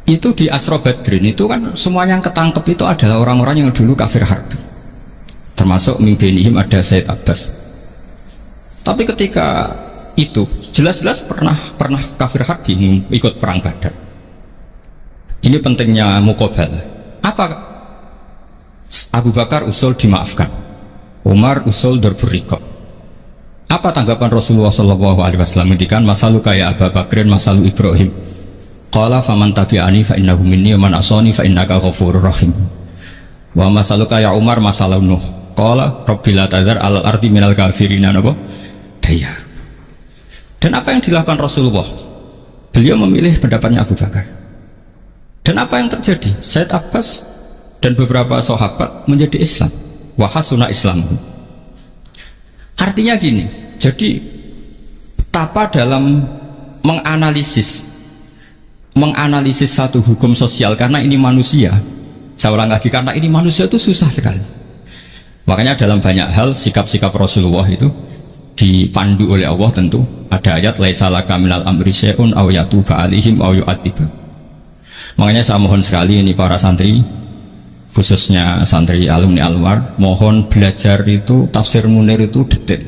[SPEAKER 2] Itu di Asra Badrin itu kan semuanya yang ketangkep itu adalah orang-orang yang dulu kafir harbi, termasuk mimpinihim ada Said Abbas. Tapi ketika itu jelas-jelas pernah kafir harbi ikut perang Badar. Ini pentingnya muqabalah. Apa? Abu Bakar usul dimaafkan, Umar usul darbur riqab. Apa tanggapan Rasulullah SAW ketika masalu kayak Abu Bakrin masalu Ibrahim? Qala faman tabi'ani fa innahu minni wa man asani fa innaka ghafurur rahim. Wa masalu kayak Umar masalu Nuh. Qala rabbil la tadhar alal ardi minal kafirina napa? Dayar. Dan apa yang dilakukan Rasulullah? Beliau memilih pendapatnya Abu Bakar. Dan apa yang terjadi? Said Abbas dan beberapa sahabat menjadi Islam. Wa hasuna Islamku. Artinya gini, jadi betapa dalam menganalisis satu hukum sosial, karena ini manusia, saya ulang lagi, karena ini manusia itu susah sekali. Makanya dalam banyak hal sikap-sikap Rasulullah itu dipandu oleh Allah. Tentu ada ayat laisa laka minal amri syai'un aw yatuba alaihim aw yu'adziba. Makanya saya mohon sekali ini para santri, khususnya santri alumni Alwar, mohon belajar itu tafsir Munir itu detail.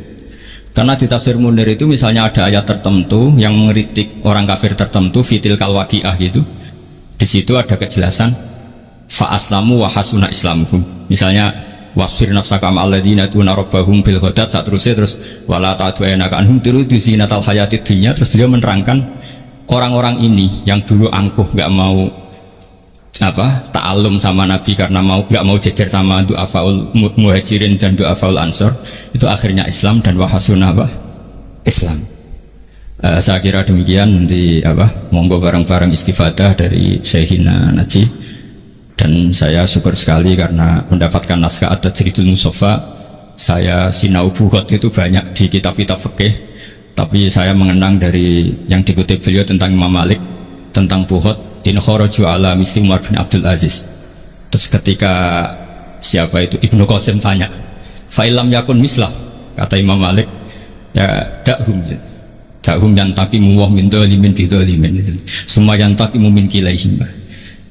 [SPEAKER 2] Karena di tafsir Munir itu misalnya ada ayat tertentu yang mengkritik orang kafir tertentu, fitil kalwaqiah gitu. Di situ ada kejelasan fa aslamu wa hasuna islamuhum. Misalnya wasfir nafsaka ma'al ladzina tuna rabbahum bil ghadat, seterusnya terus wala ta'du'anaka anhum turidu zinatal hayatid dunya. Terus beliau menerangkan orang-orang ini yang dulu angkuh nggak mau ta'alum sama Nabi karena nggak mau jejer sama du'afaul muhajirin dan du'afaul ansor, itu akhirnya Islam dan wahasuna Islam. Saya kira demikian. Nanti monggo bareng-bareng istifadah dari Syekhina Najih. Dan saya syukur sekali karena mendapatkan naskah At-Tajridul Mushaffa. Saya sinau buhot itu banyak di kitab-kitab fikih, tapi saya mengenang dari yang dikutip beliau tentang Imam Malik, tentang buhot in kharaju ala misli Umar bin Abdul Aziz. Terus ketika siapa itu Ibnu Qasim tanya fa'ilam yakun mislah, kata Imam Malik ya dakhum yang tapi muwah min dhalimin bi dhalimin, semua yang tapi mumin kilaihim.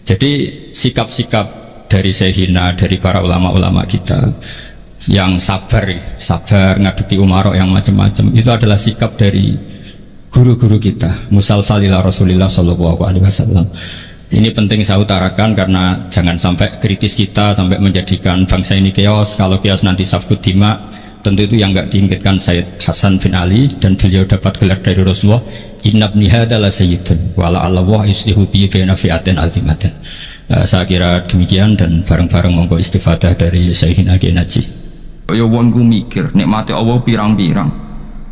[SPEAKER 2] Jadi sikap-sikap dari Syekhina, dari para ulama-ulama kita yang sabar ngadepi umarok yang macam-macam, itu adalah sikap dari guru-guru kita musalsalila Rasulullah SAW. Ini penting saya utarakan karena jangan sampai kritis kita sampai menjadikan bangsa ini keos. Kalau keos nanti safkut dima, tentu itu yang nggak diinginkan Sayyid Hasan bin Ali, dan beliau dapat gelar dari Rasulullah inna ibni hadza la sayyidun wa la Allah yuslihu bi baina fi'atin azimatin. Saya kira demikian, dan bareng-bareng monggo istifadah dari Syekhina Najih.
[SPEAKER 3] Ya wong ku mikir nikmate Allah pirang-pirang.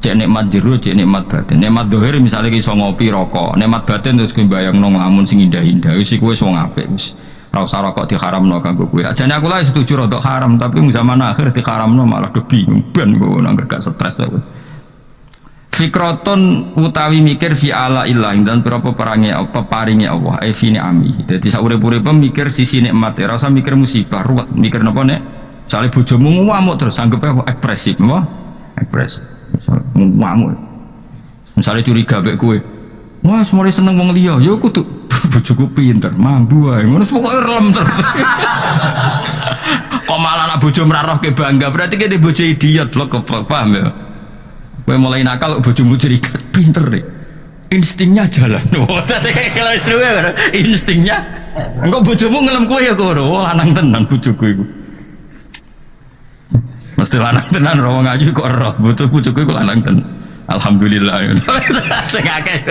[SPEAKER 3] Cek nikmat jero, cek nikmat batin. Nikmat dohir misalnya iso ngopi rokok, nikmat batin terus kowe bayangno nglamun sing indah-indah, wis iku wis wong apik wis. Ora usah rokok diharamno kanggo kowe. Ajane aku lah setuju rokok haram, tapi zaman akhir diharamno malah do bingung ben kowe nang gak stres kowe. Fikroton utawi mikir fi ala ilah, dan berapa paringe Allah fi ni'ami. Dadi sak urip-uripe mikir sisi nikmat, ora usah mikir musibah, ruwet mikir napa nek sale bojomu ngamuk terus anggape ekspresif, apa? Ekspresif. Ngamuk. Misale curiga mek kowe. Wah, mulai seneng wong liya, ya kudu bojoku pinter, mambu wae. Ngono pokoke relem terus. Kok malah anak bojo mrarohke bangga, berarti kene bojo idiot lho, paham ya? Kowe mulai nakal bojomu curiga, pinter deh. Instingnya jalan. Kalau seru ya, instingnya. Engko bojomu ngelem kowe ya kono. Oh, lanang tenan bojoku iku. Mesti lanang tenan ora ngaji kok ora. Bojo-bojoku kok lanang tenan. Alhamdulillah. Sing akeh.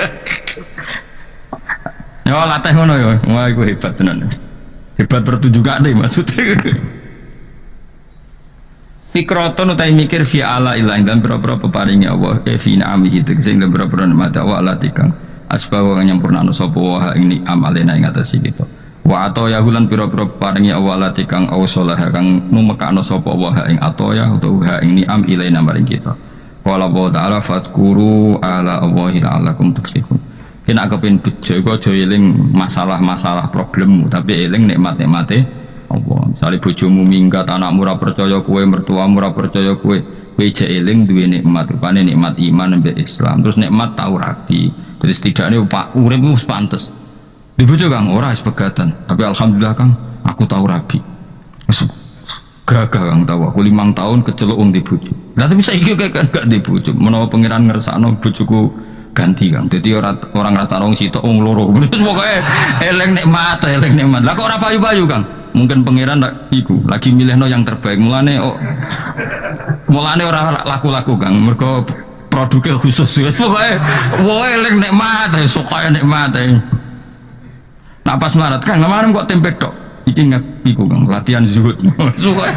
[SPEAKER 3] Ya latih ngono ya. Wah iku hebat tenan. Hebat pertunjukan deh maksudnya. Fikroton utai mikir fi ala ilah dan berapa peparingi Allah fi na'ami itu sehingga berapa nikmat Allah alatikang asbawa nyampurna sapa wa ini amalena ing atas kita. Wa ataya hulan pira-pira paringi Allah latikang awsalah kang numekakno sapa wa ing ataya utawa ing ni'am ilaina maring kita. Qala wa ta'ala fazkuru ala Allahi la'allakum tuflihun. Kena kepen bejo iku aja eling masalah-masalah problemmu tapi eling nikmat-nikmate Allah. Misale bojomu minggat, anakmu ora percaya kowe, mertuamu ora percaya kowe, kowe jek eling duwe nikmat, rupane nikmat iman mbek Islam. Terus nikmat tau rabi. Jadi setidaknya Pak urip wis pantes. Di bojo Kang ora wis pegatan, tapi alhamdulillah Kang aku tahu rabi. Wis gagah Kang tahu aku 5 tahun keceluk wong di bojo. Lah tapi saiki kan gak di bojo. Menawa pangeran ngersakno bojoku ganti Kang. Jadi orang ngrasakno wong sitok wong loro. Pokoke eling nikmat. Lah kok ora payu-payu Kang? Mungkin pangeran iku lagi milihno yang terbaik. Mulane ora laku-laku Kang. Mergo produknya khusus. Pokoke eling nikmat, sokoe nikmat. Nah pas marat Kang, kemarin kok tempe tok. Iki iku Kang, latihan zuhud. Suka.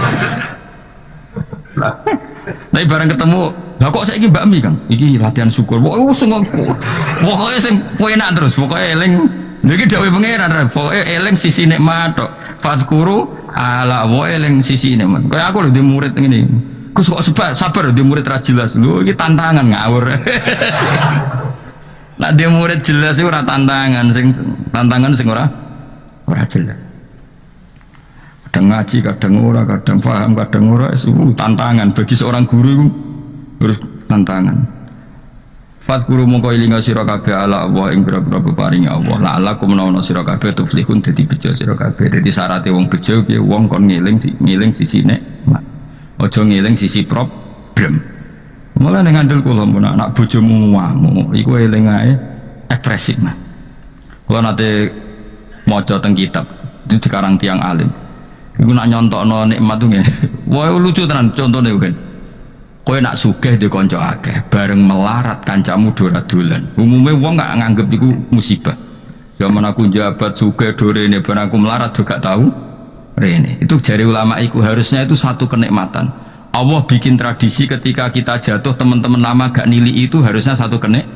[SPEAKER 3] Tapi bareng ketemu, lah kok saiki Mbak Mi Kang? Iki latihan syukur. Pokoke sing enak terus, pokoke eling. Niki dawuh pangeran, pokoke eling sisi nikmat tok. Fazkuru ala wa eling sisi nikmat. Kayak aku lho di murid ngene. Gus kok sabar di murid ra jelas. Lho iki tantangan ngawur. Nah dia murid jelas itu ora tantangan sing ora jelas. Kadang ngaji, kadang ora, kadang paham, kadang ora, itu tantangan bagi seorang guru itu harus tantangan. Fadkuru mongko ilinga sira kabeh ala Allah ing pira-pira peparinge Allah. La alakum menawa sira kabeh tuflihun dadi bejo sira kabeh. Dadi syaraté wong bejo piye wong kon ngeling sisine. Aja ngeling sisi problem. Mulai ngandel kula mun anak bojomu wamu iku eling ae ekspresif nah. Kula nate maca teng kitab itu dikarang tiang alim. Iku nak nyontokno nikmat tuh ngene. Wah lucu tenan contone kan. Kowe nak sugih di kanca akeh bareng melarat kancamu dolan. Umume wong gak nganggep iku musibah. Zaman aku jabat sugih dorene ben aku melarat juga gak tahu rene. Itu jari ulama iku harusnya itu satu kenikmatan. Allah bikin tradisi ketika kita jatuh teman-teman lama gak nili itu harusnya satu kenek.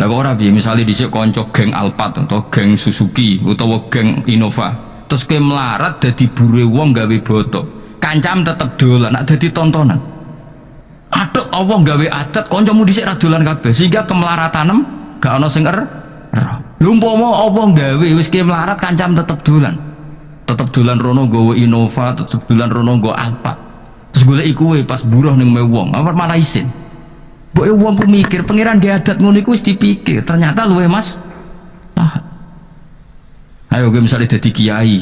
[SPEAKER 3] Lah kok ora piye misale dhisik kanca geng Alphard atau geng Suzuki utawa geng Innova. Terus kowe melarat dadi bure wong gawe botok. Kancam tetep dolan, nak dadi tontonan. Aduh Allah gawe adat kancamu dhisik ra dolan kabeh sehingga kemelaratanem gak ana sing ero. Lha umpama Allah gawe wis ki melarat kancam tetep dolan. Tetep dolan rono nggawa Innova, tetep dolan rono nggawa Alphard. Terus golek iku pas buruh ning wong, apa malah isin. Mbok wong ku mikir pangeran dia adat ngono iku wis dipikir, ternyata luwe Mas. Ayo gue misalnya dadi kiai,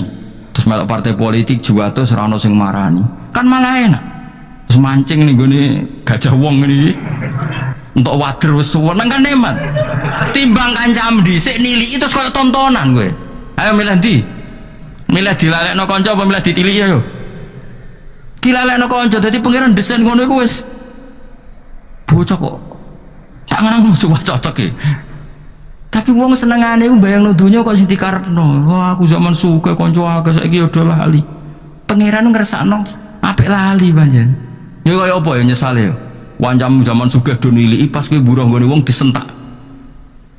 [SPEAKER 3] terus melok partai politik juwato ora ono sing marani. Kan malah enak. Terus mancing ning gone gajah wong ngene iki. Untuk wader wis suweneng kan nikmat. Timbang kancam dhisik niliki terus koyo tontonan kowe. Ayo milih ndi? Milih dilalekno kanca apa milih ditiliki ayo? Dilalekno kanca dadi pangeran desain ngono iku wis bocah kok tak ngenang coba cocok e. Tapi wong senengane ku bayangno donya kok sing dikarepno. Wah aku zaman suke kanca akeh saiki udah lali. Pangeran ngersakno apik lali panjen. Ya kaya apa ya nyesale ya. Wancam zaman sugih do niliki pas kowe buruh nggone wong disentak.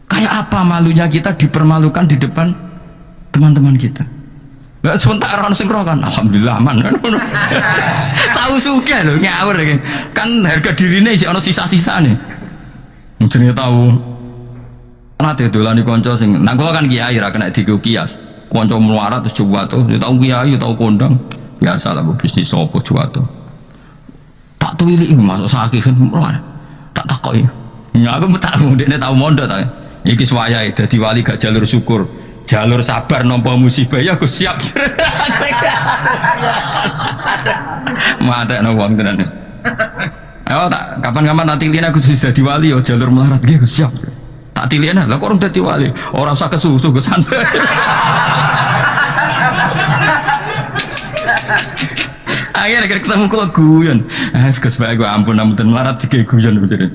[SPEAKER 3] Kayak apa malunya kita dipermalukan di depan teman-teman kita. Lah sebentar orang sing kan alhamdulillah aman kan. Tahu sugih lho ngawur kan harga dirine isih ana sisa-sisane. Jenenge tahu. Nate dolani kanca sing nang kula kan kiai ra kena digo kias. Kanca melarat terus juwato, ya tau kiai tau kondang. Biasa lah bisnis sapa juwato. Tak tuwili masuk sakit kan. Tak takoki. Ya aku tahu dekne tau mondok ta. Iki wayahe dadi wali gak jalur syukur. Jalur sabar nampa musibah ya aku siap. Matek no wong tenan. Ayo tak kapan-kapan tak tilin aku dadi wali yo jalur melarat nggih siap. Tak tilin lah kok orang dadi wali. Ora usah kesusu ke santai. Ayo lagi ketemu kula guyon. Gus bae gua ampun ampun melarat dige guyon bener.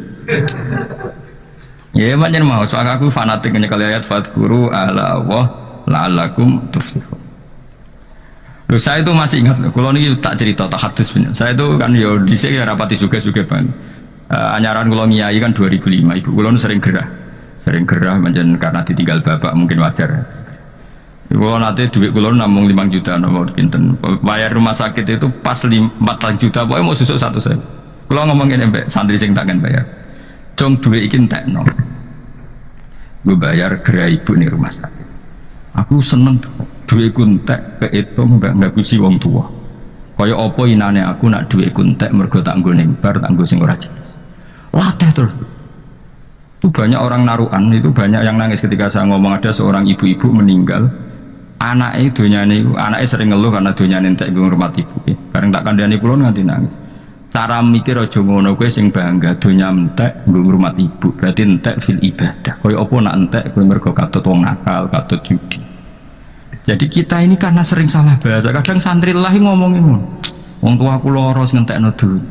[SPEAKER 3] Ya pancen mau soal aku fanatik nyekel ayat fadhkuru ala Allah la'allakum tuflihun. Loh, saya itu masih ingat loh, kalau ini tak cerita tak hadis bener. Saya itu kan ya dhisik ya rapati suge-suge ban. Anyaran kula ngiyai kan 2005, ibu kula sering gerah pancen karena ditinggal bapak mungkin wajar. Kula nate duit kula namung 5 juta nomor kinten. Bayar rumah sakit itu pas 4 juta pokoknya mau susuk 1 saya. Kula ngomongin mbek santri sing takkan bayar. Jong duit iki entekno. Gue bayar gerah ibu nih rumah sakit. Aku seneng duitku entek kehitung nggak kusi wong tua. Kaya apa inane aku nak duitku entek mergo tak nggo ning bar tak nggo sing ora jelas. Latih terus. Itu banyak orang naruhan, itu banyak yang nangis ketika saya ngomong ada seorang ibu-ibu meninggal. Anaknya donyane anaknya sering ngeluh karena donyane entek nggo ngurmat ibu. Bareng tak kandhani kula nganti nangis. Cara mikir aja ngono kowe sing bangga donya entek nggo ngurmat ibu. Berarti entek fil ibadah. Kaya apa nak entek kowe mergo katut wong nakal, katut judi. Jadi kita ini karena sering salah bahasa, kadang santri lah ngomongin wong tua aku loros ngentekno dunya.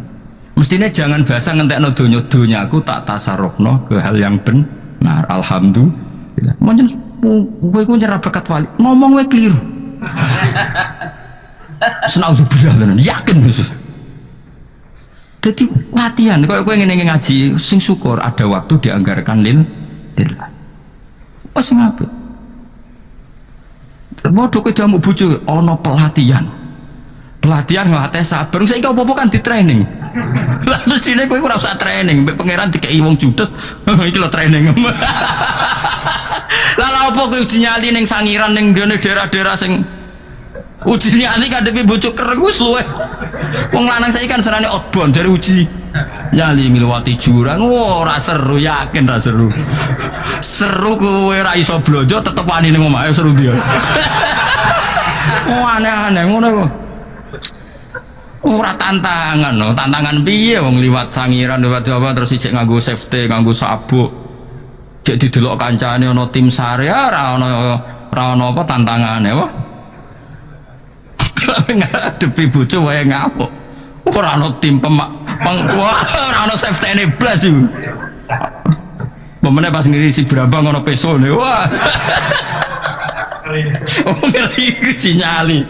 [SPEAKER 3] Mestinya jangan bahasa ngentekno dunya aku tak tasarrufno ke hal yang benar. Alhamdulillah. Mungkin kowe ku nyerah bakat wali, ngomong wae keliru. Senauzubillah tenan, yakin khusus. Jadi latihan, kalau kowe ngene ngaji sing syukur ada waktu dianggarkan lillah. Wes ngapain? Modho kowe jamu bojo ana pelatihan ngelatih sabar. Saiki apa-apa kan di training. Lah mestine kowe ora usah training, mbek pangeran dikeki wong judes. Iki lho training. Lah apa kowe uji nyali ning sangiran ning daerah-daerah sing uji nyali kadepe bojo kereng wis luweh. Wong lanang saiki kan senane outbound dari uji nyali ngliwati jurang. Ora seru, yakin ra seru. Seru kowe ra iso blojo tetep wani ning omahe seru dia. Aneh-aneh ngono kok. Ora tantangan no, tantangan piye wong liwat sangiran liwat apa terus ijek nganggo safety, nganggo sabuk. Cek didelok kancane ana tim sare ora ana apa tantangane apa. Ngadepi bojo wae ngapuk. Ora ana tim ora ana safety-ne blas iku. Pemene pas ngisi berambang ana pesone. Wah. Oh, ngeri uji nyali.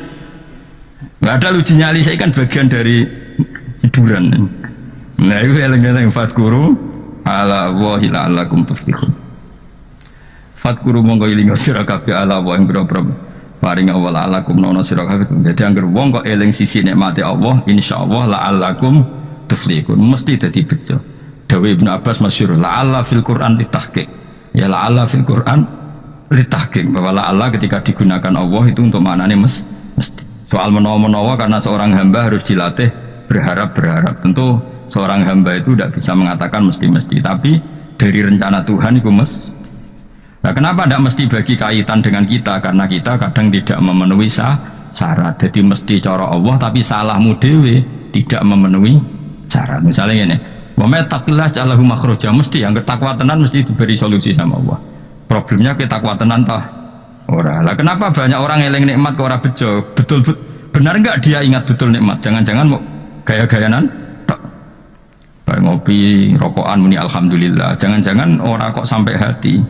[SPEAKER 3] Nggak ada uji nyali, saya kan bagian dari hiburan. Nah itu eleng-eleng fadhkuru ala wahi la'allakum tuflihun. Fadhkuru monggo ilinga sira kabeh ala wa ing boro-boro paring awal alakum nono sira kabeh. Dadi anggere wong kok eling sisi nikmate Allah, insyaallah la'allakum tuflihun. Mesti dadi bejo. Dawe Ibnu Abbas masyhur la'alla fil Qur'an ditahqiq. Ya la'alla fil Qur'an ditahqiq bahwa la'alla ketika digunakan Allah itu untuk maknanya mesti. Soal menawa-menawa karena seorang hamba harus dilatih berharap. Tentu seorang hamba itu tidak bisa mengatakan mesti-mesti, tapi dari rencana Tuhan itu mesti. Nah, kenapa tidak mesti bagi kaitan dengan kita? Karena kita kadang tidak memenuhi syarat. Jadi mesti cara Allah, tapi salahmu dewe tidak memenuhi syarat. Misalnya ini, wa may taqillah ja'alahu makhraja, mesti yang ketakwa tenan mesti diberi solusi sama Allah. Problemnya kita takwa tenan toh ora. Lah kenapa banyak orang eling nikmat kok ora bejo? Betul benar enggak dia ingat betul nikmat? Jangan-jangan mau gaya-gayanan tak. Kayak ngopi, rokokan muni alhamdulillah. Jangan-jangan orang kok sampai hati.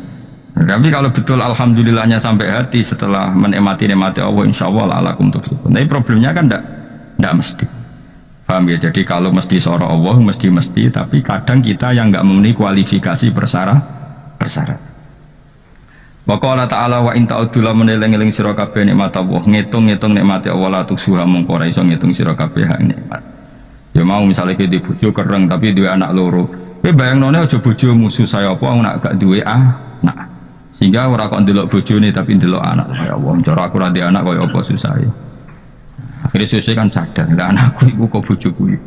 [SPEAKER 3] Tapi kalau betul alhamdulillahnya sampai hati setelah menikmati Allah insyaallah la'allakum tuflihun. Tapi problemnya kan enggak mesti. Paham ya? Jadi kalau mesti seorang Allah mesti, tapi kadang kita yang enggak memenuhi kualifikasi persyarat. Wa qala ta'ala wa in ta'uddu lamun eling-eling sira kabeh nikmat Allah, ngitung-ngitung nikmate Allah la tuksuha mongko ora iso ngitung sira kabeh hak nikmat. Ya mau misalnya ke di bojo kereng tapi duwe anak loro. Kowe bayangnone aja bojo musuh saya apa nak gak duwe anak. Sehingga ora kok ndelok bojone tapi ndelok anak. Ya Allah, cara aku ora duwe anak kaya apa susah ya. Akhirnya sesuai kan sadar, lah anakku iku kok bojoku.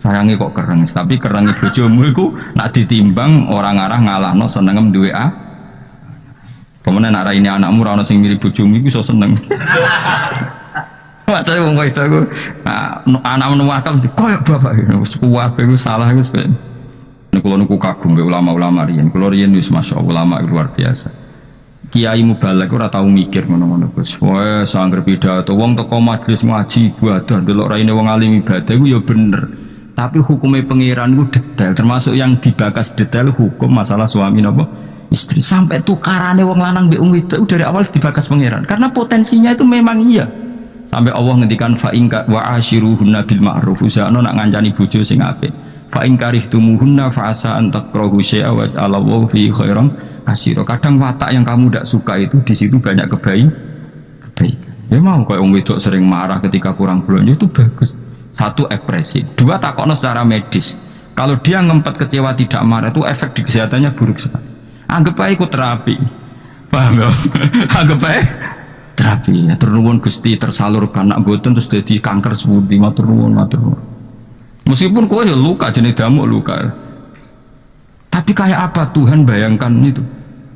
[SPEAKER 3] Sayange kok kereng, tapi kerenge bojomu iku nak ditimbang orang arah ngalahno senengem duwe pemenang nak raine anakmu ora ono sing mirip bojomu iku iso seneng. Macane wong kaya itu anak nuwakal koyo bapak wis kuat iku salah wis. Kula niku kagum mbek ulama-ulama riyen. Kula riyen wis masyaallah ulama luar biasa. kiai mubalek ora tau mikir ngono-ngono Gus. Wah, sangger pidato wong teko majelis ngaji ibadah delok raine wong alim ibadah iku ya bener. Tapi hukumnya pangeran itu detail, termasuk yang dibahas detail hukum masalah suami napa istri. Sampai tukarane wong lanang mbek wong wedok dari awal dibahas pangeran. Karena potensinya itu memang iya. Sampai Allah ngendikan fa in wa ashiruhunna bil ma'ruf. Usahana nak ngancani bojo sing apik. Fa in karihtumuhunna fa asa an takrahu syai'a wa Allahu fi khairan katsira. Kadang watak yang kamu tidak suka itu di situ banyak kebaikan. Ya mau kayak wong wedok sering marah ketika kurang belanja itu bagus. Satu ekspresi, dua takokno secara medis. Kalau dia ngempet kecewa tidak marah itu efek di kesehatannya buruk sekali. Anggap aja ikut terapi, paham ya? Anggap aja terapi. Ya, ternuwun Gusti tersalurkan, nak boten terus jadi kanker sepundi, matur nuwun. Meskipun kau ya luka jenis damuk luka, tapi kayak apa Tuhan bayangkan itu?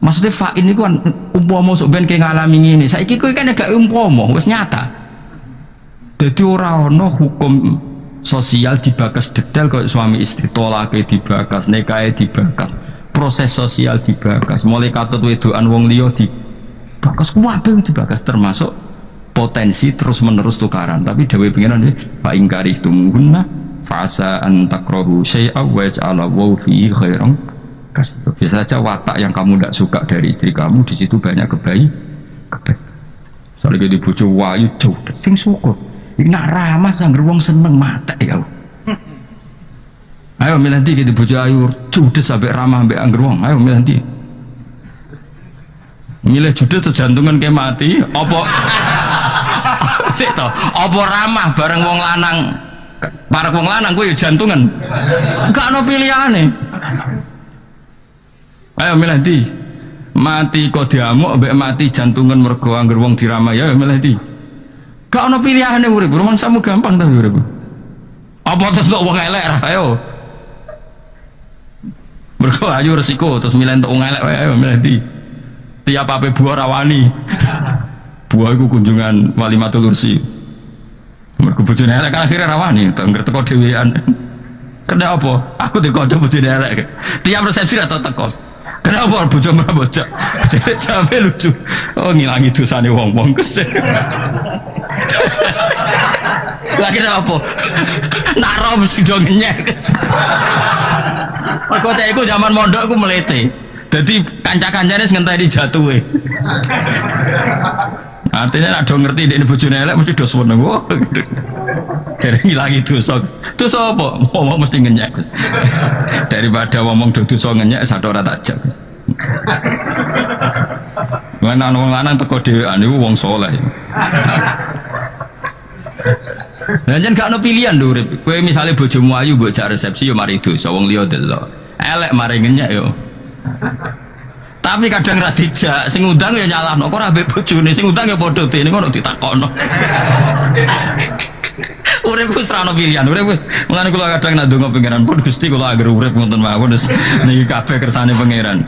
[SPEAKER 3] Maksudnya fa'in itu kan umpama sok ben kayak ngalami ini. Saiki kowe kan agak umpama, wis nyata. Jadi orang hukum sosial dibahas detail kalau suami istri tolaknya dibahas, nikahnya dibahas, proses sosial dibahas, mulai katut wedoan wong liya dibahas, kabeh dibahas termasuk potensi terus menerus tukaran. Tapi dewe pengiran ini fa in karihtumuhunna fa asa an takrahu syai'a wa yaj'alallahu fihi khairan katsira. Bisa saja watak yang kamu tidak suka dari istri kamu di situ banyak kebaikan. Soalnya di bojo wayu jauh, sing syukur. Nak ramah sangger wong seneng mate ya. Ayo milih ndi gitu bojo ayu judes sampai ramah ambek angger wong. Ayo milih ndi. Milih judes tuh jantungan kayak mati apa sik to apa ramah bareng wong lanang para wong lanang kuwi ya jantungan. Gak ono pilihane. Ayo milih ndi. Mati kok diamuk ambek mati jantungan mergo angger wong diramah ya milih ndi. Gak ada pilihannya urip, rumah samu gampang tapi urip. Apa terus untuk wong elek ayo. Mergo ayo resiko terus milih untuk wong elek ayo milih di. Tiap apa buah rawani. Buah iku kunjungan walimatul ursi. Mergo bojone elek kan akhirnya rawani, tak teko dhewean. Kena apa? Aku dikonco bojone elek. Tiap resepsi atau teko. Kenapa bojo merabocak? Sampai lucu. Oh ngilangi dosane wong-wong kesel. Lagi apa? Nak roh mesti do ngenyek. Mergo iku zaman mondok aku melete. Dadi kanca-kancane ngenteni jatuhe. Artinya nak do ngerti dekne bojone elek mesti do seneng. Jadi ngilangi dosa. Dosa apa? Ngomong mesti ngenyek. Daripada ngomong dosa ngenyek sadar ora takjak. Lan wong lanang teko dhewean niku wong saleh. Lah jan gak ono pilihan lho urip. Kowe misale bojomu ayu mbok jak resepsi yo mari dosa wong liya delok. Elek mari ngenyek yo. Tapi kadang ra dijak, sing ngundang ya nyalahno, kok ora mbek bojone, sing ngundang ya padha dene ngono ditakokno. Urip wis ra ono pilihan, urip wis. Mulane kula kadang nak ndonga pangeran pun Gusti kula agar urip ngoten mawon wis niki kabeh kersane pangeran.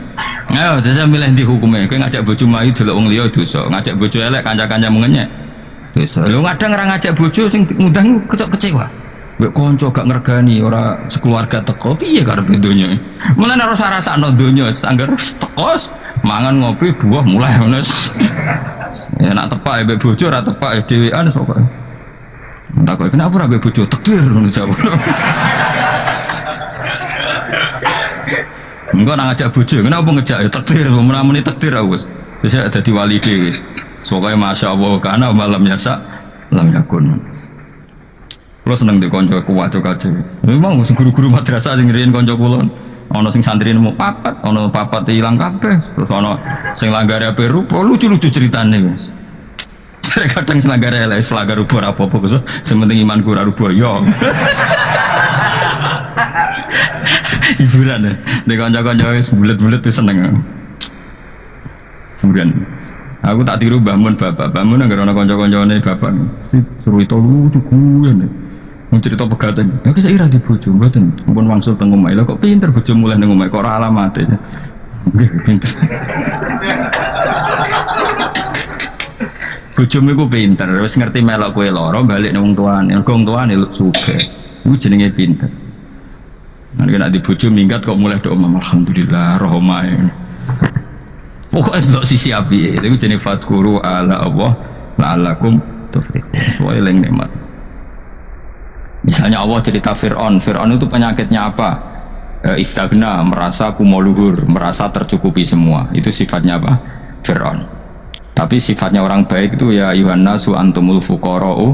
[SPEAKER 3] Ayo jajal milih ndi hukume. Kowe ngajak bojomu ayu delok wong liya dosa, ngajak bojo elek kanca-kancamu ngenyek. Dosa. Lho kadang ra ngajak bojo sing ngundang ketok kecewa. Mbek kanca gak ngergani ora sekeluarga teko piye karepe donya. Mulane ora rasakno donya sangger teko mangan ngopi buah mulai ngono. Ya nak tepak mbek bojo ora tepak dhewean sok. Entak kok kenapa ora mbek bojo takdir ngono jawab. Enggak nang ngajak bojo, kenapa ngejak ya takdir, menamuni takdir aku wis. Bisa dadi wali dhewe. Pokoke masyaallah kana malamnya sak lam yakun. Kulo seneng di konco kuat kacau. Memang guru-guru madrasah sing riyen konco kulo. Ana sing santri nemu papat, ana papat ilang kabeh. Terus ana sing langgare ape rupa lucu-lucu ceritane wis. Saya kadang selanggar elek, selanggar rupa apa-apa wis. Sing penting imanku ora rupa yo. Hiburan ya. Di kanca-kanca wis bulet-bulet seneng. Kemudian aku tak tiru bangun bapak, bangun agar ana kanca-kancane bapak. Suruh itu lucu kuwi. Mau cerita pegatan, ya saya ira di bojo, mboten, pun wangsul teng omah. Lha kok pinter bojo mulai nang omah, kok ora alamate. Nggih, pinter. Bojomu iku pinter, wis ngerti melok kowe lara, balik nang wong tuane. Wong tuane sugih. Iku jenenge pinter. Nek di bojo minggat kok mulai do omah, alhamdulillah roh omahe. Pokoknya delok sisi api itu jenis fadkuru ala Allah la'allakum tuflihun. Wa eling nikmat. Misalnya Allah cerita Fir'aun itu penyakitnya apa? Istagna, merasa kumoluhur, merasa tercukupi semua. Itu sifatnya apa? Fir'aun. Tapi sifatnya orang baik itu ya Yuhannasu antumul fuqara'u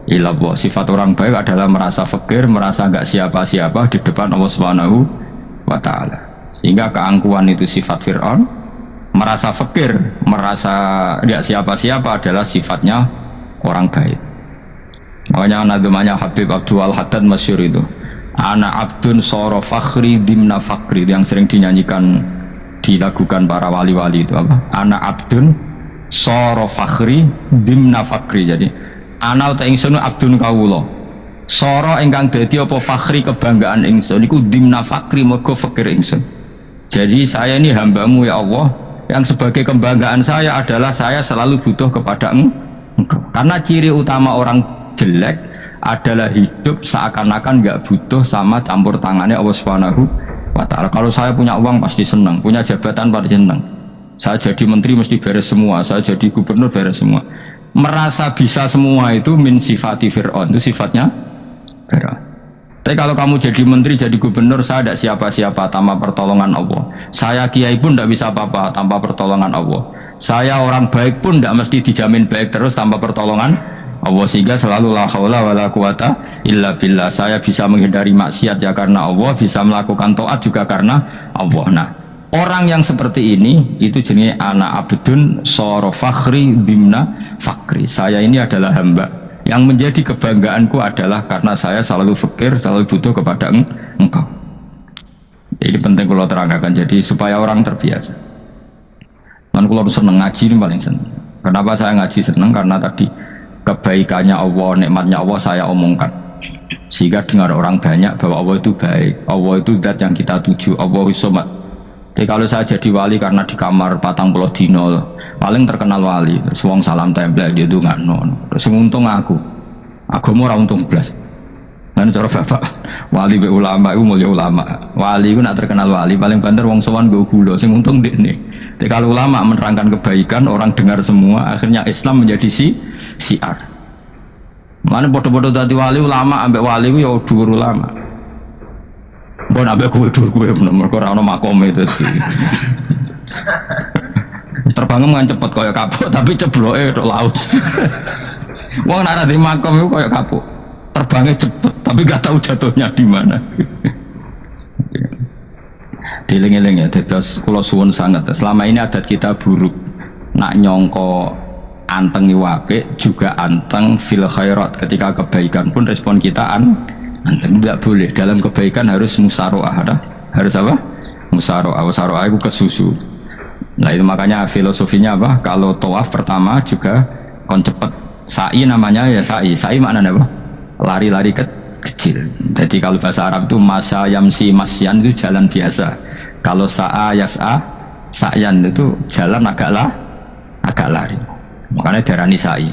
[SPEAKER 3] ila Allah. Sifat orang baik adalah merasa fakir, merasa enggak siapa-siapa di depan Allah Subhanahu wa taala. Sehingga keangkuhan itu sifat Fir'aun, merasa fakir, merasa tidak siapa-siapa adalah sifatnya orang baik. Makanya nadumanya Habib Abdul Haddad masyhur itu, ana abdun soro fakhri dimna fakri, yang sering dinyanyikan dilakukan para wali-wali itu apa? Ana abdun soro fakhri dimna fakri. Jadi ana uta ingsun abdun kawula soro ingkang dadi apa fakhri kebanggaan ingsun iku dimna fakri mergo fakir ingsun. Jadi saya ini hambamu ya Allah, yang sebagai kebanggaan saya adalah saya selalu butuh kepada engkau. Karena ciri utama orang jelek adalah hidup seakan-akan nggak butuh sama campur tangannya Allah Subhanahu wa taala. Kalau saya punya uang pasti senang, punya jabatan pasti senang. Saya jadi menteri mesti beres semua, saya jadi gubernur beres semua. Merasa bisa semua itu min sifati Fir'aun, itu sifatnya Fir'aun. Tapi kalau kamu jadi menteri, jadi gubernur, saya tidak siapa-siapa tanpa pertolongan Allah. Saya kiai pun tidak bisa apa-apa tanpa pertolongan Allah. Saya orang baik pun tidak mesti dijamin baik terus tanpa pertolongan Allah. Sehingga selalu la haula wala quwata illa billah. Saya bisa menghindari maksiat ya karena Allah, bisa melakukan taat juga karena Allah. Nah, orang yang seperti ini itu jenis ana abdun soro fakhri dimna fakri. Saya ini adalah hamba, yang menjadi kebanggaanku adalah karena saya selalu fakir, selalu butuh kepada engkau. Ini penting kalau terangkan, jadi supaya orang terbiasa. Dan kalau seneng ngaji ini paling seneng. Kenapa saya ngaji seneng? Karena tadi kebaikannya Allah, nikmatnya Allah saya omongkan, sehingga dengar orang banyak bahwa Allah itu baik, Allah itu zat yang kita tuju, Allahu Somad. Jadi kalau saya jadi wali karena di kamar 40 dino paling terkenal wali, wong salam template dia tuh nggak non, untung aku mau untung belas. Nanti cara bapak wali be ulama itu mulia ulama, wali itu nak terkenal wali paling banter wong sowan be gula, sing untung deh nih. Jadi kalau ulama menerangkan kebaikan orang dengar semua, akhirnya Islam menjadi siar. Mana bodoh-bodoh tadi wali ulama ambek wali itu ya dhuwur ulama. Bon ambek dhuwur gue mergo ora ono makom itu sih. Terbangnya kan cepet kayak kapuk tapi cebloke tok laut. Wong nek di makom itu kayak kapuk, terbangnya cepet tapi gak tahu jatuhnya di mana. Dieling-eling ya, terus kula suwun sangat. Selama ini adat kita buruk, nak nyongko anteng apik juga anteng fil khairat. Ketika kebaikan pun respon kita anteng, tidak boleh. Dalam kebaikan harus musaroah, harus apa? Musaroah itu kesusu. Nah itu makanya filosofinya apa? Kalau tawaf pertama juga kon cepet, sa'i namanya ya sa'i maknanya apa? Lari-lari kecil. Jadi kalau bahasa Arab itu masya yamsi masyan itu jalan biasa. Kalau sa'a yas'a sa'yan itu jalan agak lari. Makanya darani sa'i.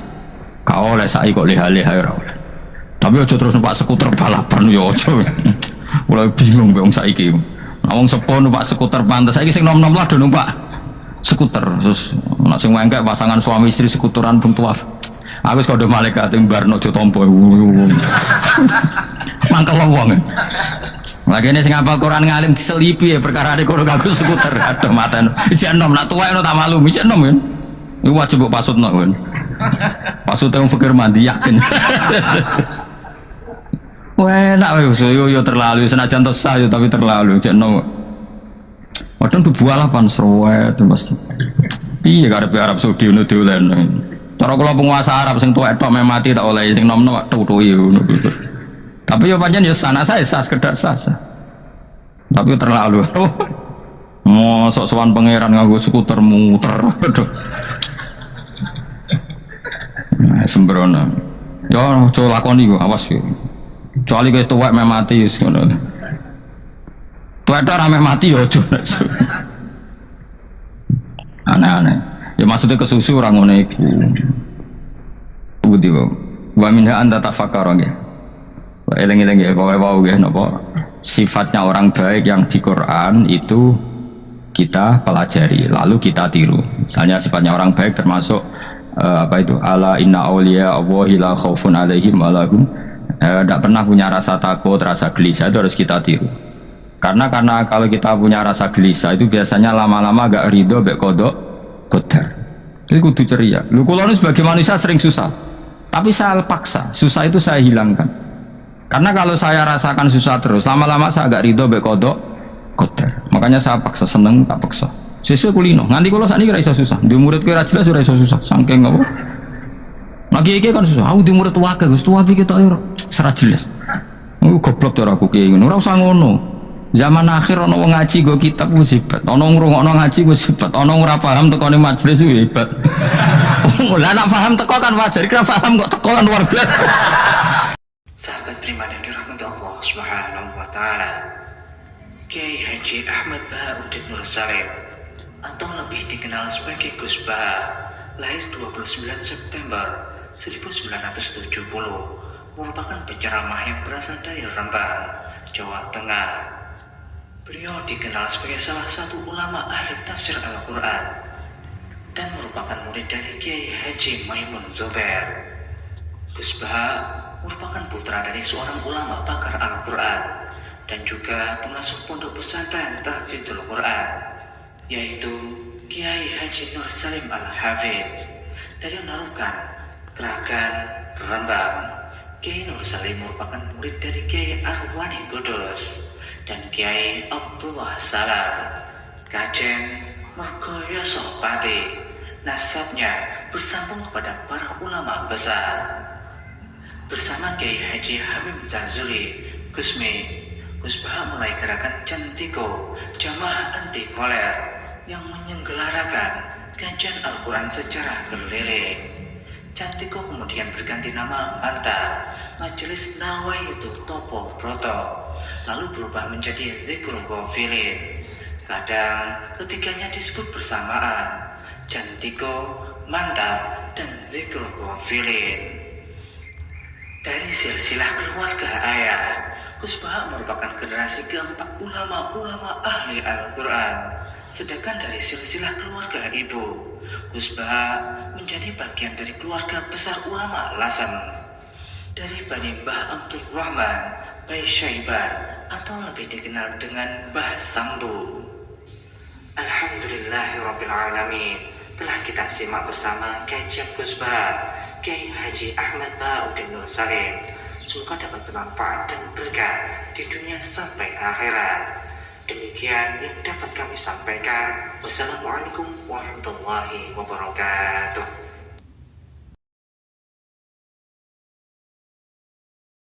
[SPEAKER 3] Kau oleh sa'i kok leha-leha ora oleh. Tapi ojo terus numpak skuter balapan yo ojo. Mulai bingung wong saiki. Wong sepo numpak skuter pantes saiki sing nom-nom lah do numpak skuter, terus nak sing mengke pasangan suami istri skuteran pun tuaf. Aku wis kode malaikat timbarno aja tompo. Mangkel wong. Lagi ini sing hafal Quran ngalim diselipi ya perkara ade kono aku skuter. Aduh maten. Ijek nom nak tuwa ono tak malu, ijek nom kan. Iku wajib mbok pasutno kan. Pasute wong fikir mandi yakin. Wah, nak yo terlalu senajan to sah tapi terlalu ijek nom. Padahal tuh buah pan serwet mas. Iya karep Arab Saudi nu dolen. Cara kula penguasa Arab sing tuwek tok mati tak oleh sing nom-nom tutuki ngono. Tapi yo pancen yo sana saya sah sekedar sah. Tapi terlalu. Mosok sowan pangeran nganggo skuter muter. Aduh. Nah, sembrono. Yo aja lakoni kok awas yo. Kecuali kowe tuwek mati wis ngono. Tuwek rame mati ya ojo. Aneh-aneh. Ya maksudnya kesusu orang ngono iku. Budi wae. Wa minha anta tafakkara nggih. Wa eling-eling nggih pokoke wau nggih napa sifatnya orang baik yang di Quran itu kita pelajari lalu kita tiru. Misalnya sifatnya orang baik termasuk apa itu, ala inna awliya Allahi la khaufun alaihim wa lahum, tidak pernah punya rasa takut, rasa gelisah, itu harus kita tiru. Karena kalau kita punya rasa gelisah itu biasanya lama-lama agak ridho bek kodok qadar. Itu kudu ceria. Lu kalau sebagai manusia sering susah, tapi saya paksa susah itu saya hilangkan. Karena kalau saya rasakan susah terus, lama-lama saya agak ridho bek kodok qadar. Makanya saya paksa, seneng tak paksa. Sesuai kulino, nganti kalau saat ini kira iso susah. Di murid kira jelas sudah iso susah, sangking apa? Lagi kan susah. Aku di murid tua Gus, tua pikir tak serat jelas. Goblok cara aku kayak gini. Ora usah ngono. Zaman akhir ono wong ngaji go kitab wis hebat. Ono ngrungokno ngaji wis hebat. Ono ora paham tekone majelis wis hebat. Lah nek paham teko kan wajar, kira paham kok teko kan luar biasa.
[SPEAKER 1] Sahabat beriman yang dirahmati Allah Subhanahu wa taala. Kiai Haji Ahmad Bahauddin Nur Salim atau lebih dikenal sebagai Gus Bah, lahir 29 September 1970, merupakan penceramah yang berasal dari Rembang, Jawa Tengah. Beliau dikenal sebagai salah satu ulama ahli tafsir Al-Quran dan merupakan murid dari Kiai Haji Maimun Zubair. Gus Bah merupakan putra dari seorang ulama pakar Al-Quran dan juga pengasuh pondok pesantren Tahfidzul Quran, yaitu Kiai Haji Nur Salim Al-Hafidz dari Narukan, Kragan, Rembang. Kiai Nur Salim merupakan murid dari Kiai Arwani Kudus dan Kiai Abdullah Salam, Kajen, Mergoyoso Pati. Nasabnya bersambung kepada para ulama besar. Bersama Kiai Haji Habib Zazuli, Gusmi, Gus Bah mulai gerakan Cantiko, jamaah anti koler yang menyelenggarakan kajian Al-Quran secara keliling. Cantiko kemudian berganti nama Manta, Majelis Nawaitu Topo Broto, lalu berubah menjadi Zikrul Ghafilin. Kadang ketiganya disebut bersamaan, Cantiko, Manta, dan Zikrul Ghafilin. Dari silsilah keluarga ayah, Gus Bah merupakan generasi keempat ulama-ulama ahli Al-Quran. Sedangkan dari silsilah keluarga ibu, Gus Bah menjadi bagian dari keluarga besar ulama Lasem. Dari Bani Mbah Abdul Rahman, Bai Syaiban, atau lebih dikenal dengan Mbah Sambu. Alhamdulillahirrabbilalamin. Telah kita simak bersama kajian Gus Bah, Kiai Haji Ahmad Bahauddin Nur Salim. Semoga dapat bermanfaat dan berkah di dunia sampai akhirat. Demikian yang dapat kami sampaikan. Wassalamualaikum warahmatullahi wabarakatuh.